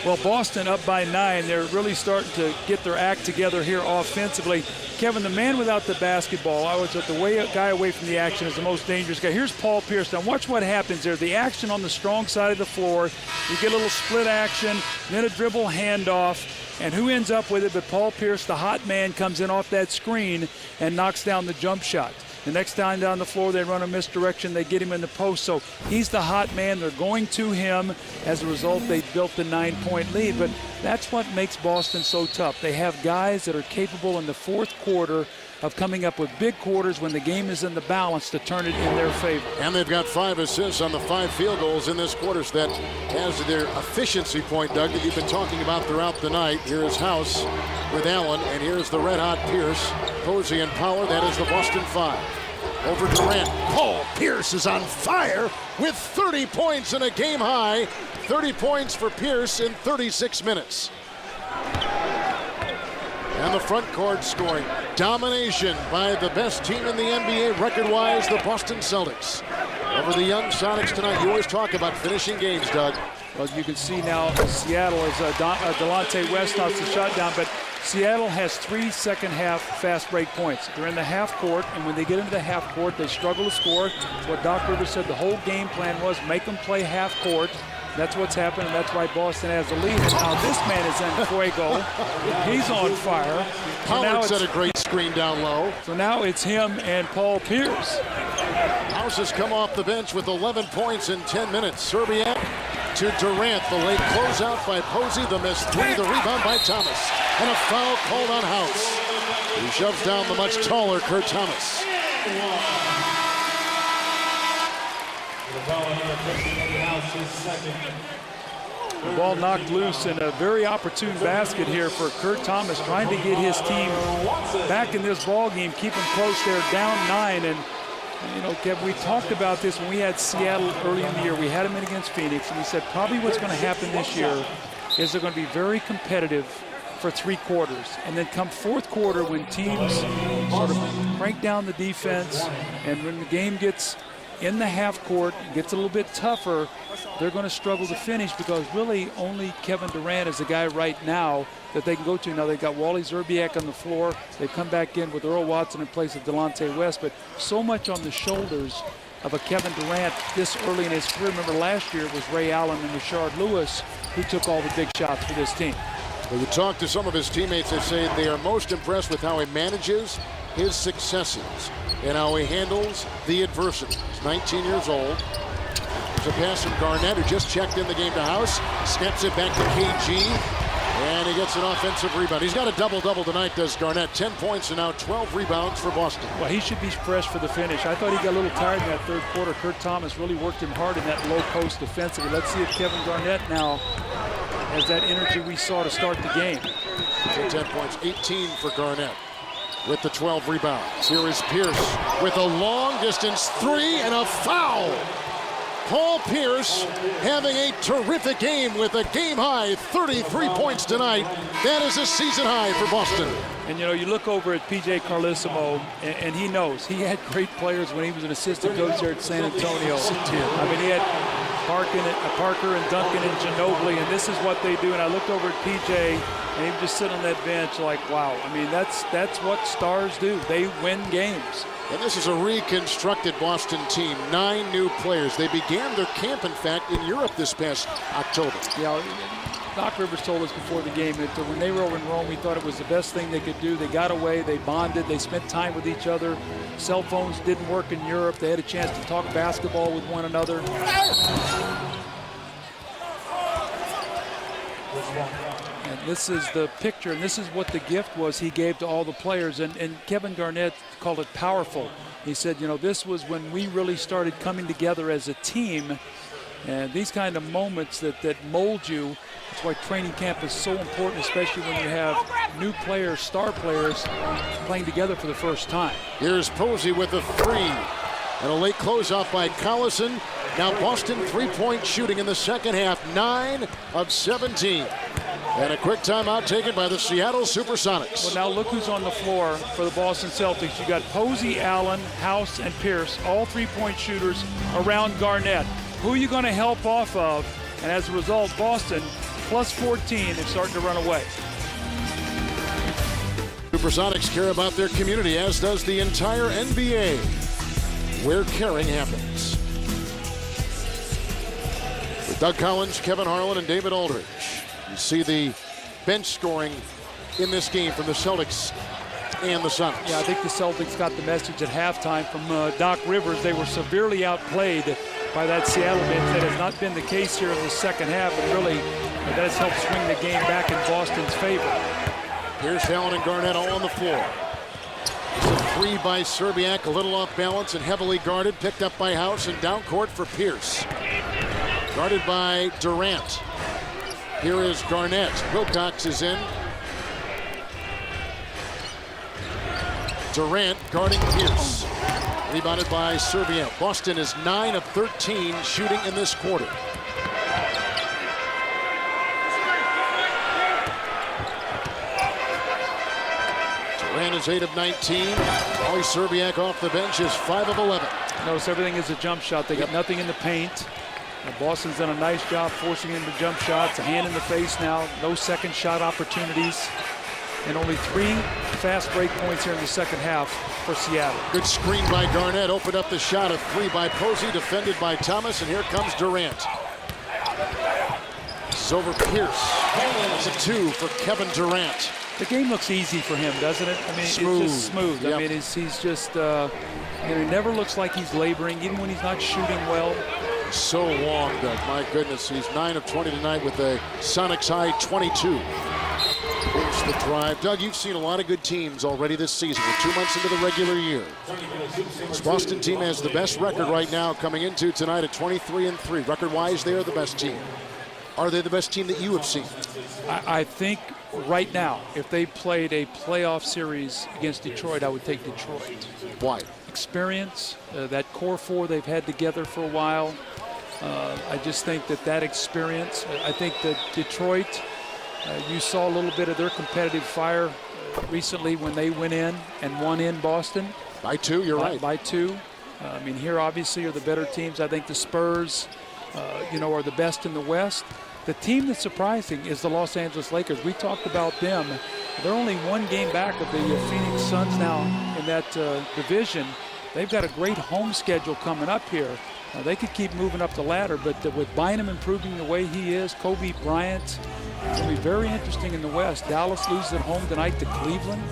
Well, Boston up by 9. They're really starting to get their act together here offensively. Kevin, the man without the basketball, I was at the guy away from the action is the most dangerous guy. Here's Paul Pierce. Now watch what happens there. The action on the strong side of the floor. You get a little split action, then a dribble handoff. And who ends up with it but Paul Pierce, the hot man, comes in off that screen and knocks down the jump shot. The next time down the floor, they run a misdirection. They get him in the post. So he's the hot man. They're going to him. As a result, they built the 9-point lead. But that's what makes Boston so tough. They have guys that are capable in the fourth quarter of coming up with big quarters when the game is in the balance to turn it in their favor. And they've got 5 assists on the 5 field goals in this quarter. So that adds to their efficiency point, Doug, that you've been talking about throughout the night. Here is House with Allen, and here's the red-hot Pierce. Posey and Pollard, that is the Boston 5. Over Durant. Paul Pierce is on fire with 30 points and a game high. 30 points for Pierce in 36 minutes. And the front court scoring. Domination by the best team in the NBA record-wise, the Boston Celtics. Over the young Sonics tonight. You always talk about finishing games, Doug. Well, you can see now Seattle as Delonte West knocks the shot down, but Seattle has 3 second-half fast break points. They're in the half court, and when they get into the half court, they struggle to score. It's what Doc Rivers said the whole game plan was, make them play half court. That's what's happened, and that's why Boston has the lead. And now this man is in fuego. He's on fire. Pollard set a great screen down low. So now it's him and Paul Pierce. House has come off the bench with 11 points in 10 minutes. Serbiak to Durant. The late closeout by Posey. The missed 3. The rebound by Thomas. And a foul called on House. He shoves down the much taller Kurt Thomas. The ball knocked loose in a very opportune basket here for Kurt Thomas, trying to get his team back in this ball game, keep them close. They're down 9, and you know, Kev, we talked about this when we had Seattle early in the year. We had them in against Phoenix, and we said probably what's going to happen this year is they're going to be very competitive for 3 quarters. And then come fourth quarter, when teams sort of crank down the defense and when the game gets in the half court, gets a little bit tougher, they're going to struggle to finish, because really only Kevin Durant is the guy right now that they can go to. Now they've got Wally Zerbiak on the floor. They've come back in with Earl Watson in place of Delonte West, but so much on the shoulders of a Kevin Durant this early in his career. Remember last year it was Ray Allen and Rashard Lewis who took all the big shots for this team. When you talk to some of his teammates, they say they are most impressed with how he manages his successes and how he handles the adversity. He's 19 years old. There's a pass from Garnett, who just checked in the game to House. Snaps it back to KG, and he gets an offensive rebound. He's got a double-double tonight, does Garnett. 10 points and now 12 rebounds for Boston. Well, he should be fresh for the finish. I thought he got a little tired in that third quarter. Kurt Thomas really worked him hard in that low post defensively. Let's see if Kevin Garnett now has that energy we saw to start the game. So 10 points, 18 for Garnett with the 12 rebounds. Here is Pierce with a long-distance 3 and a foul. Paul Pierce having a terrific game with a game-high 33 points tonight. That is a season high for Boston. And, you know, you look over at P.J. Carlissimo, and he knows. He had great players when he was an assistant coach there at San Antonio. I mean, he had Parker and Duncan and Ginobili, and this is what they do. And I looked over at P.J., and he was just sitting on that bench like, wow. I mean, that's what stars do. They win games. And this is a reconstructed Boston team. 9 new players. They began their camp, in fact, in Europe this past October. Yeah, Doc Rivers told us before the game that when they were over in Rome, he thought it was the best thing they could do. They got away, they bonded, they spent time with each other. Cell phones didn't work in Europe. They had a chance to talk basketball with one another. And this is the picture, and this is what the gift was he gave to all the players. And Kevin Garnett called it powerful. He said, you know, this was when we really started coming together as a team. And these kind of moments that mold you, that's why training camp is so important, especially when you have new players, star players, playing together for the first time. Here's Posey with a 3. And a late closeout by Collison. Now Boston three-point shooting in the second half, 9 of 17. And a quick timeout taken by the Seattle SuperSonics. Well, now look who's on the floor for the Boston Celtics. You got Posey, Allen, House, and Pierce, all three-point shooters around Garnett. Who are you going to help off of? And as a result, Boston plus 14 is starting to run away. SuperSonics care about their community, as does the entire NBA, where caring happens. With Doug Collins, Kevin Harlan, and David Aldridge, you see the bench scoring in this game from the Celtics and the Sonics. Yeah, I think the Celtics got the message at halftime from Doc Rivers. They were severely outplayed by that Seattle bench. That has not been the case here in the second half, but really that has helped swing the game back in Boston's favor. Here's Allen and Garnett all on the floor. It's a 3 by Serbiak, a little off balance and heavily guarded, picked up by House and down court for Pierce. Guarded by Durant. Here is Garnett. Wilcox is in. Durant guarding Pierce. Rebounded by Serbiak. Boston is 9 of 13 shooting in this quarter. Durant is 8 of 19. Ollie Serbiak off the bench is 5 of 11. Notice everything is a jump shot. They got nothing in the paint. Boston's done a nice job forcing him to jump shots. A hand in the face now. No second shot opportunities. And only 3 fast break points here in the second half for Seattle. Good screen by Garnett. Opened up the shot. A 3 by Posey. Defended by Thomas. And here comes Durant. This is over Pierce. It's a 2 for Kevin Durant. The game looks easy for him, doesn't it? I mean, smooth. It's just smooth. Yep. I mean, he's just, he never looks like he's laboring, even when he's not shooting well. So long, Doug. My goodness, he's 9 of 20 tonight with a Sonics high 22. Here's the drive. Doug, you've seen a lot of good teams already this season. We're 2 months into the regular year. This Boston team has the best record right now coming into tonight at 23-3. Record-wise, they are the best team. Are they the best team that you have seen? I think right now, if they played a playoff series against Detroit, I would take Detroit. Why? Experience, that core 4 they've had together for a while. I just think that experience, I think that Detroit, you saw a little bit of their competitive fire recently when they went in and won in Boston. By 2, you're right. By 2. I mean, here obviously are the better teams. I think the Spurs, are the best in the West. The team that's surprising is the Los Angeles Lakers. We talked about them. They're only 1 game back of the Phoenix Suns now in that division. They've got a great home schedule coming up here. They could keep moving up the ladder, but with Bynum improving the way he is, Kobe Bryant, it's going to be very interesting in the West. Dallas loses at home tonight to Cleveland.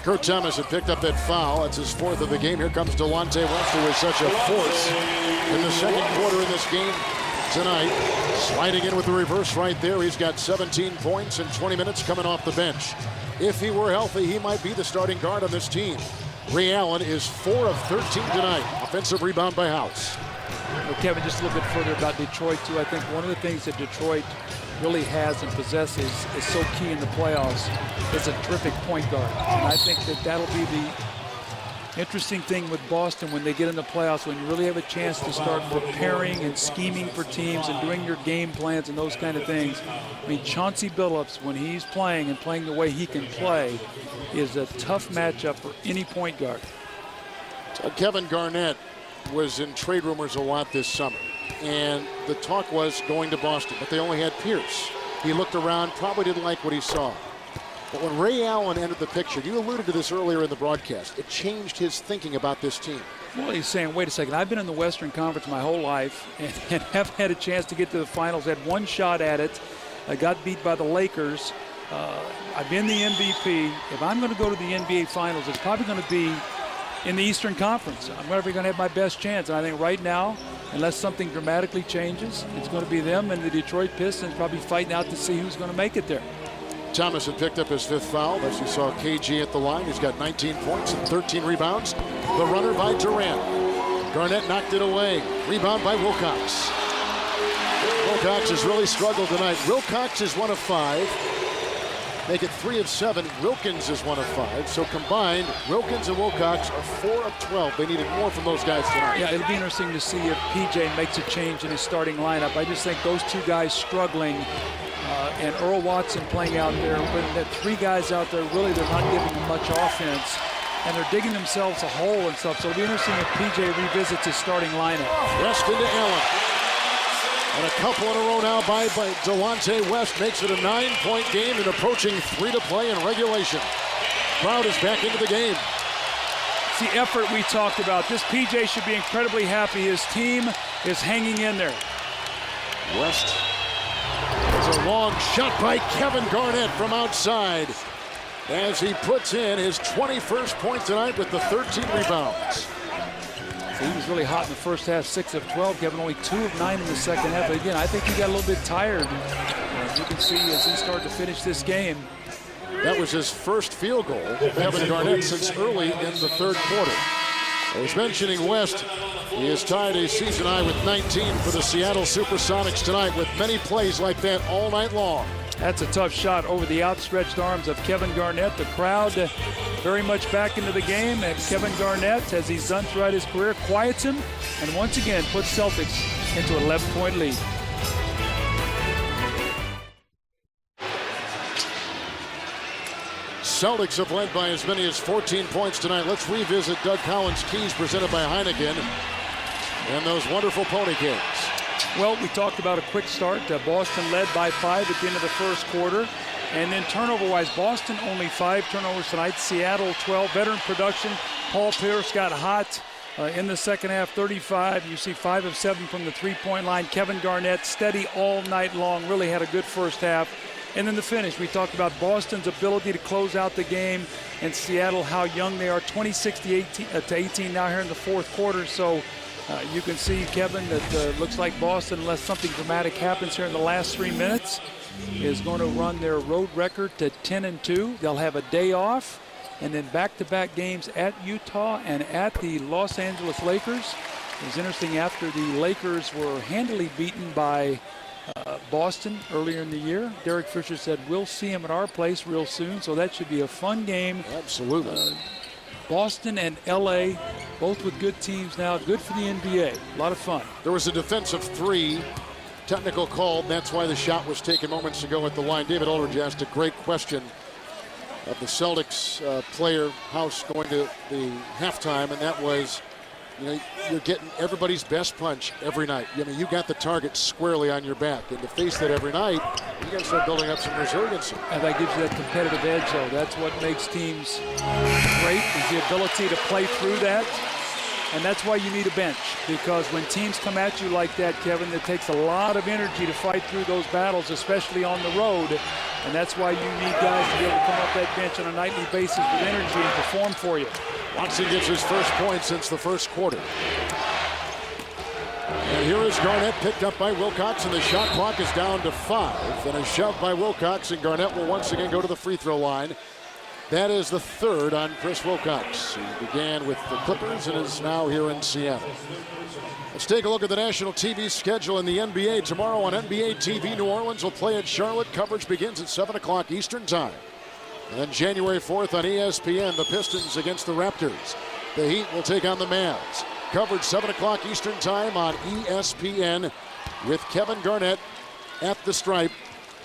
Kurt Thomas had picked up that foul. That's his 4th of the game. Here comes Delonte West, who is such a force in the second quarter in this game tonight. Sliding in with the reverse right there. He's got 17 points in 20 minutes coming off the bench. If he were healthy, he might be the starting guard on this team. Ray Allen is 4 of 13 tonight. Offensive rebound by House. Well, Kevin, just a little bit further about Detroit, too. I think one of the things that Detroit really has and possesses is so key in the playoffs is a terrific point guard. And I think that'll be the Interesting thing with Boston when they get in the playoffs, when you really have a chance to start preparing and scheming for teams and doing your game plans and those kind of things. I mean, Chauncey Billups, when he's playing and playing the way he can play, is a tough matchup for any point guard. Kevin Garnett was in trade rumors a lot this summer, and the talk was going to Boston, but they only had Pierce. He looked around, probably didn't like what he saw. But when Ray Allen entered the picture, you alluded to this earlier in the broadcast, it changed his thinking about this team. Well, he's saying, wait a second, I've been in the Western Conference my whole life and haven't had a chance to get to the finals. Had one shot at it. I got beat by the Lakers. I've been the MVP. If I'm going to go to the NBA Finals, it's probably going to be in the Eastern Conference. I'm probably going to have my best chance. And I think right now, unless something dramatically changes, it's going to be them and the Detroit Pistons probably fighting out to see who's going to make it there. Thomas had picked up his 5th foul. As you saw KG at the line, he's got 19 points and 13 rebounds. The runner by Durant. Garnett knocked it away. Rebound by Wilcox. Wilcox has really struggled tonight. Wilcox is 1 of 5. Make it 3 of 7. Wilkins is 1 of 5. So combined, Wilkins and Wilcox are 4 of 12. They needed more from those guys tonight. Yeah, it'll be interesting to see if PJ makes a change in his starting lineup. I just think those two guys struggling, and Earl Watson playing out there, but that 3 guys out there, really they're not giving them much offense, and they're digging themselves a hole and stuff. So it'll be interesting if PJ revisits his starting lineup. West into Allen. And a couple in a row now by Delonte West makes it a 9-point game and approaching 3 to play in regulation. Crowd is back into the game. It's the effort we talked about. This PJ should be incredibly happy. His team is hanging in there. West. There's a long shot by Kevin Garnett from outside as he puts in his 21st point tonight with the 13 rebounds. So he was really hot in the first half, 6 of 12. Kevin only 2 of 9 in the second half. But again, I think he got a little bit tired. You can see as he started to finish this game. That was his first field goal, Kevin Garnett, since early in the 3rd quarter. I was mentioning West. He has tied a season high with 19 for the Seattle SuperSonics tonight, with many plays like that all night long. That's a tough shot over the outstretched arms of Kevin Garnett. The crowd very much back into the game. And Kevin Garnett, as he's done throughout his career, quiets him and once again puts Celtics into an 11-point lead. Celtics have led by as many as 14 points tonight. Let's revisit Doug Collins' keys presented by Heineken and those wonderful pony cakes. Well, we talked about a quick start. Boston led by 5 at the end of the first quarter. And then turnover-wise, Boston only 5 turnovers tonight. Seattle 12. Veteran production. Paul Pierce got hot in the second half, 35. You see 5 of 7 from the three-point line. Kevin Garnett steady all night long. Really had a good first half. And then the finish. We talked about Boston's ability to close out the game, and Seattle, how young they are, 26 to 18 now here in the fourth quarter. So you can see, Kevin, that looks like Boston, unless something dramatic happens here in the last 3 minutes, is going to run their road record to 10-2. They'll have a day off, and then back-to-back games at Utah and at the Los Angeles Lakers. It was interesting, after the Lakers were handily beaten by Boston earlier in the year, Derek Fisher said, we'll see him at our place real soon, so that should be a fun game. Absolutely. Boston and LA, both with good teams now, good for the NBA. A lot of fun. There was a defensive 3, technical call. That's why the shot was taken moments ago at the line. David Aldridge asked a great question of the Celtics player house going to the halftime, and that was, you know, you're getting everybody's best punch every night. I mean, you got the target squarely on your back, and to face that every night, you got to start building up some resiliency. And that gives you that competitive edge, though. That's what makes teams great, is the ability to play through that. And that's why you need a bench, because when teams come at you like that, Kevin, it takes a lot of energy to fight through those battles, especially on the road. And that's why you need guys to be able to come off that bench on a nightly basis with energy and perform for you. Watson gets his first point since the first quarter. And here is Garnett, picked up by Wilcox, and the shot clock is down to 5. And a shove by Wilcox, and Garnett will once again go to the free throw line. That is the 3rd on Chris Wilcox. He began with the Clippers and is now here in Seattle. Let's take a look at the national TV schedule in the NBA. Tomorrow on NBA TV, New Orleans will play at Charlotte. Coverage begins at 7 o'clock Eastern Time. And then January 4th on ESPN, the Pistons against the Raptors. The Heat will take on the Mavs. Coverage 7 o'clock Eastern Time on ESPN with Kevin Garnett at the stripe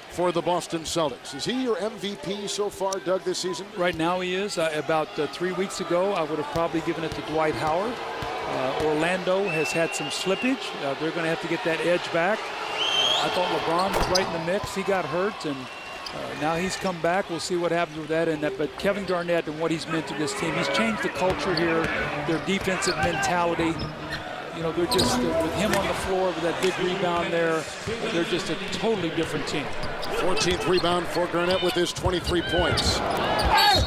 for the Boston Celtics. Is he your MVP so far, Doug, this season? Right now he is. About 3 weeks ago, I would have probably given it to Dwight Howard. Orlando has had some slippage. They're going to have to get that edge back. I thought LeBron was right in the mix. He got hurt, and now he's come back. We'll see what happens with that. But Kevin Garnett and what he's meant to this team, he's changed the culture here, their defensive mentality. You know, they're just, with him on the floor, with that big rebound there, they're just a totally different team. 14th rebound for Garnett with his 23 points.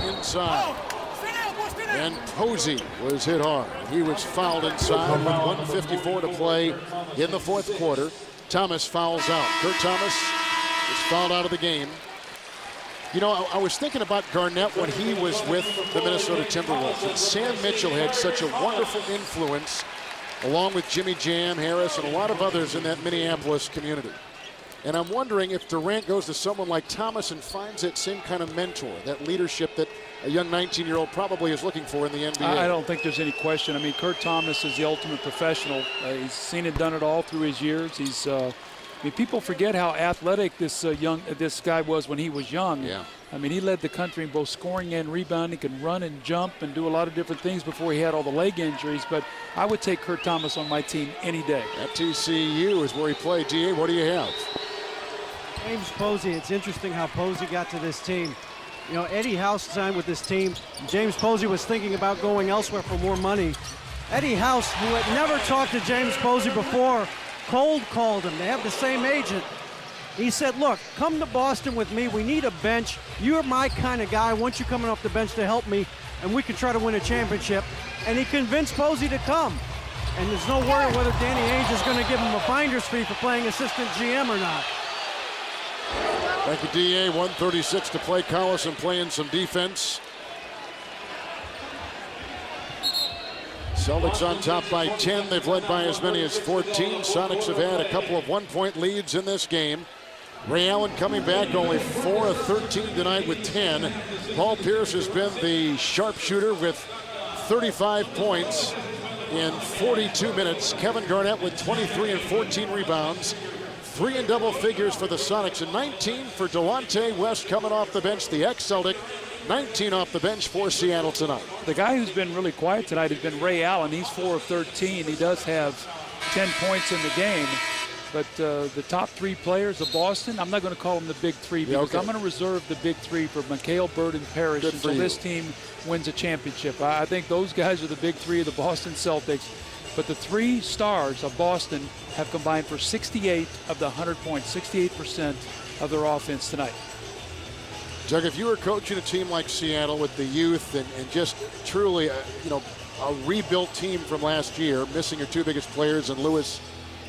Inside. And Posey was hit hard. He was fouled inside with 1:54 to play in the fourth quarter. Thomas fouls out. Kurt Thomas is fouled out of the game. You know, I was thinking about Garnett when he was with the Minnesota Timberwolves. And Sam Mitchell had such a wonderful influence, along with Jimmy Jam, Harris, and a lot of others in that Minneapolis community. And I'm wondering if Durant goes to someone like Thomas and finds that same kind of mentor, that leadership that a young 19-year-old probably is looking for in the NBA. I don't think there's any question. I mean, Kurt Thomas is the ultimate professional. He's seen it, done it all through his years. I mean, people forget how athletic this guy was when he was young. Yeah. I mean, he led the country in both scoring and rebounding. He could run and jump and do a lot of different things before he had all the leg injuries. But I would take Kurt Thomas on my team any day. At TCU is where he played. DA, what do you have? James Posey. It's interesting how Posey got to this team. You know, Eddie House signed with this team. James Posey was thinking about going elsewhere for more money. Eddie House, who had never talked to James Posey before, cold called him. They have the same agent. He said, look, come to Boston with me. We need a bench. You're my kind of guy. I want you coming off the bench to help me, and we can try to win a championship. And he convinced Posey to come. And there's no worry whether Danny Ainge is going to give him a finder's fee for playing assistant GM or not. Thank you, DA. 1:36 to play. Collison playing some defense. Celtics on top by 10. They've led by as many as 14. Sonics have had a couple of one-point leads in this game. Ray Allen coming back, only 4 of 13 tonight with 10. Paul Pierce has been the sharpshooter with 35 points in 42 minutes. Kevin Garnett with 23 and 14 rebounds. 3 in double figures for the Sonics, and 19 for Delonte West coming off the bench, the ex-Celtic. 19 off the bench for Seattle tonight. The guy who's been really quiet tonight has been Ray Allen. He's 4 of 13. He does have 10 points in the game. But the top 3 players of Boston, I'm not going to call them the big 3 because I'm going to reserve the big 3 for Mikal, Bird, and Parrish until this team wins a championship. I think those guys are the big 3 of the Boston Celtics. But the 3 stars of Boston have combined for 68 of the 100 points, 68% of their offense tonight. Doug, if you were coaching a team like Seattle with the youth and just truly, a rebuilt team from last year, missing your 2 biggest players in Lewis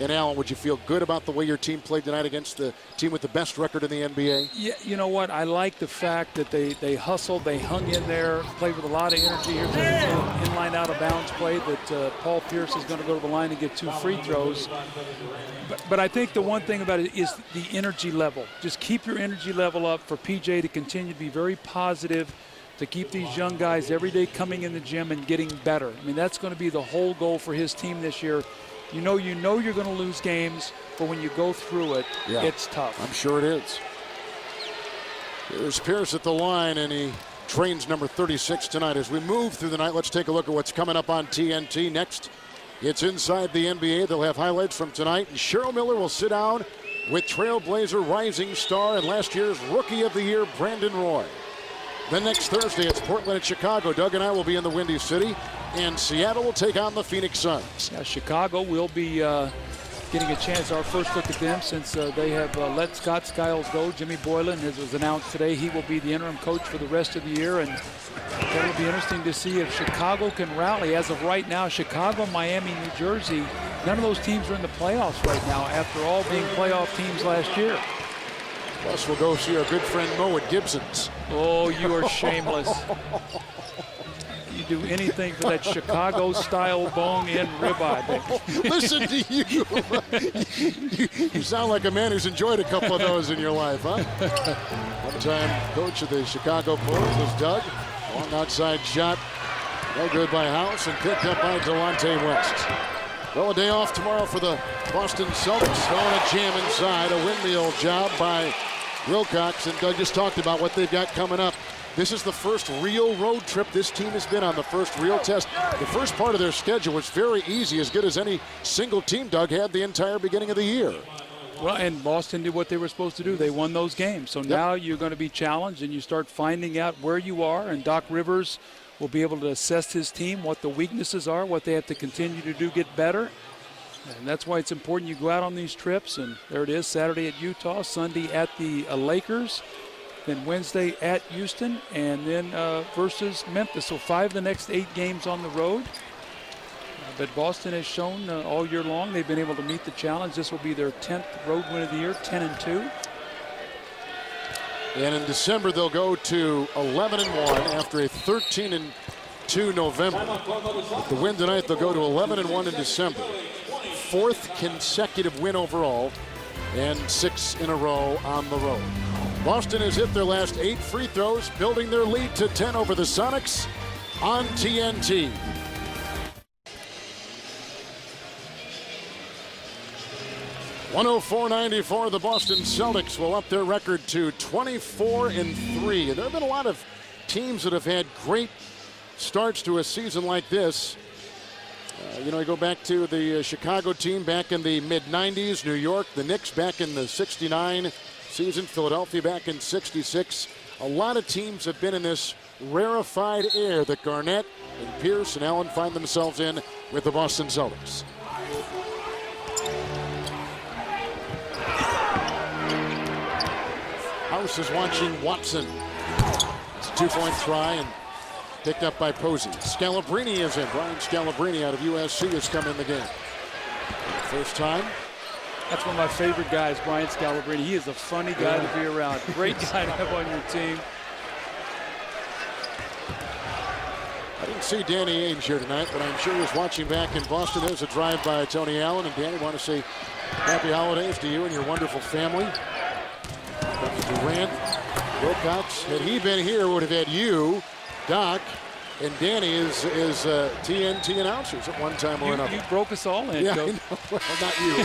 and Allen, would you feel good about the way your team played tonight against the team with the best record in the NBA? Yeah, you know what? I like the fact that they hustled, they hung in there, played with a lot of energy. Here's an in-line, out-of-bounds play that Paul Pierce is going to go to the line and get 2 free throws. But I think the one thing about it is the energy level. Just keep your energy level up for PJ to continue to be very positive, to keep these young guys every day coming in the gym and getting better. I mean, that's going to be the whole goal for his team this year. You know you're going to lose games, but when you go through it, it's tough. I'm sure it is. Here's Pierce at the line, and he trains number 36 tonight. As we move through the night, let's take a look at what's coming up on TNT. Next, it's Inside the NBA. They'll have highlights from tonight, and Cheryl Miller will sit down with Trailblazer rising star and last year's Rookie of the Year, Brandon Roy. Then next Thursday, it's Portland and Chicago. Doug and I will be in the Windy City, and Seattle will take on the Phoenix Suns. Yeah, Chicago will be getting a chance, our first look at them, since they have let Scott Skiles go. Jimmy Boylan, as was announced today, he will be the interim coach for the rest of the year, and that will be interesting to see if Chicago can rally. As of right now, Chicago, Miami, New Jersey, none of those teams are in the playoffs right now after all being playoff teams last year. Plus, we'll go see our good friend Mo at Gibson's. Oh, you are shameless. You do anything for that Chicago-style bone-in ribeye, baby. Listen to you. You sound like a man who's enjoyed a couple of those in your life, huh? One-time coach of the Chicago Bulls was Doug. Long outside shot. No good by House and picked up by Delonte West. Well, a day off tomorrow for the Boston Celtics. Throwing a jam inside. A windmill job by Wilcox. And Doug just talked about what they've got coming up. This is the first real road trip this team has been on, the first real test. The first part of their schedule was very easy, as good as any single team Doug had the entire beginning of the year. Well, and Boston did what they were supposed to do. They won those games. So now you're going to be challenged, and you start finding out where you are. And Doc Rivers will be able to assess his team, what the weaknesses are, what they have to continue to do, get better. And that's why it's important you go out on these trips. And there it is, Saturday at Utah, Sunday at the Lakers, then Wednesday at Houston, and then versus Memphis. So 5 of the next 8 games on the road. But Boston has shown all year long they've been able to meet the challenge. This will be their 10th road win of the year, 10-2. And in December, they'll go to 11-1 after a 13-2 November. With the win tonight, they'll go to 11-1 in December. 4th consecutive win overall, and 6 in a row on the road. Boston has hit their last 8 free throws, building their lead to 10 over the Sonics on TNT. .104-94, the Boston Celtics will up their record to 24-3. There have been a lot of teams that have had great starts to a season like this. You go back to the Chicago team back in the mid-90s, New York, the Knicks back in the 69 season, Philadelphia back in 66. A lot of teams have been in this rarefied air that Garnett and Pierce and Allen find themselves in with the Boston Celtics. House is watching Watson. It's a 2-point try and picked up by Posey. Scalabrine is in. Brian Scalabrine out of USC has come in the game. First time. That's one of my favorite guys, Brian Scalabrine. He is a funny guy to be around. Great guy to have on your team. I didn't see Danny Ainge here tonight, but I'm sure he was watching back in Boston. There's a drive by Tony Allen. And Danny, want to say happy holidays to you and your wonderful family. Durant, Wilcox, had he been here, would have had you, Doc, and Danny as TNT announcers at one time or another. You broke us all in, yeah, Coach. Well, not you.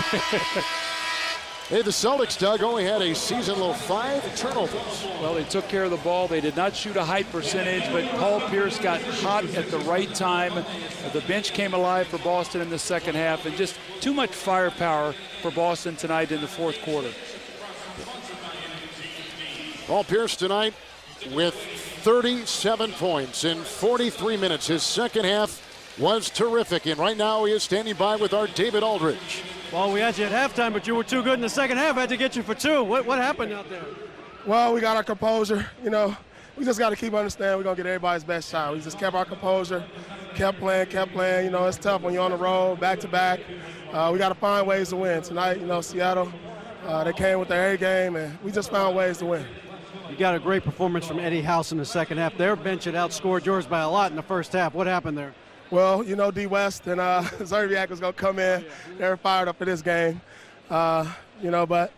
Hey, the Celtics, Doug, only had a season-low 5 turnovers. Well, they took care of the ball. They did not shoot a high percentage, but Paul Pierce got hot at the right time. The bench came alive for Boston in the second half, and just too much firepower for Boston tonight in the fourth quarter. Paul Pierce tonight with 37 points in 43 minutes. His second half was terrific, and right now he is standing by with our David Aldridge. Well, we had you at halftime, but you were too good in the second half. I had to get you for 2. What happened out there? Well, we got our composure. We just got to keep understanding we're going to get everybody's best shot. We just kept our composure, kept playing. It's tough when you're on the road, back-to-back. We got to find ways to win. Tonight, Seattle, they came with their A game, and we just found ways to win. You got a great performance from Eddie House in the second half. Their bench had outscored yours by a lot in the first half. What happened there? Well, D. West and Zerbiak was going to come in. They're fired up for this game. But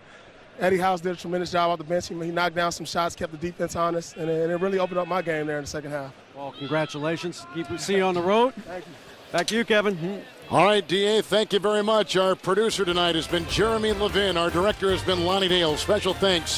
Eddie House did a tremendous job off the bench. He knocked down some shots, kept the defense honest, and it really opened up my game there in the second half. Well, congratulations. See you on the road. Thank you. Back to you, Kevin. All right, D.A., thank you very much. Our producer tonight has been Jeremy Levin. Our director has been Lonnie Dale. Special thanks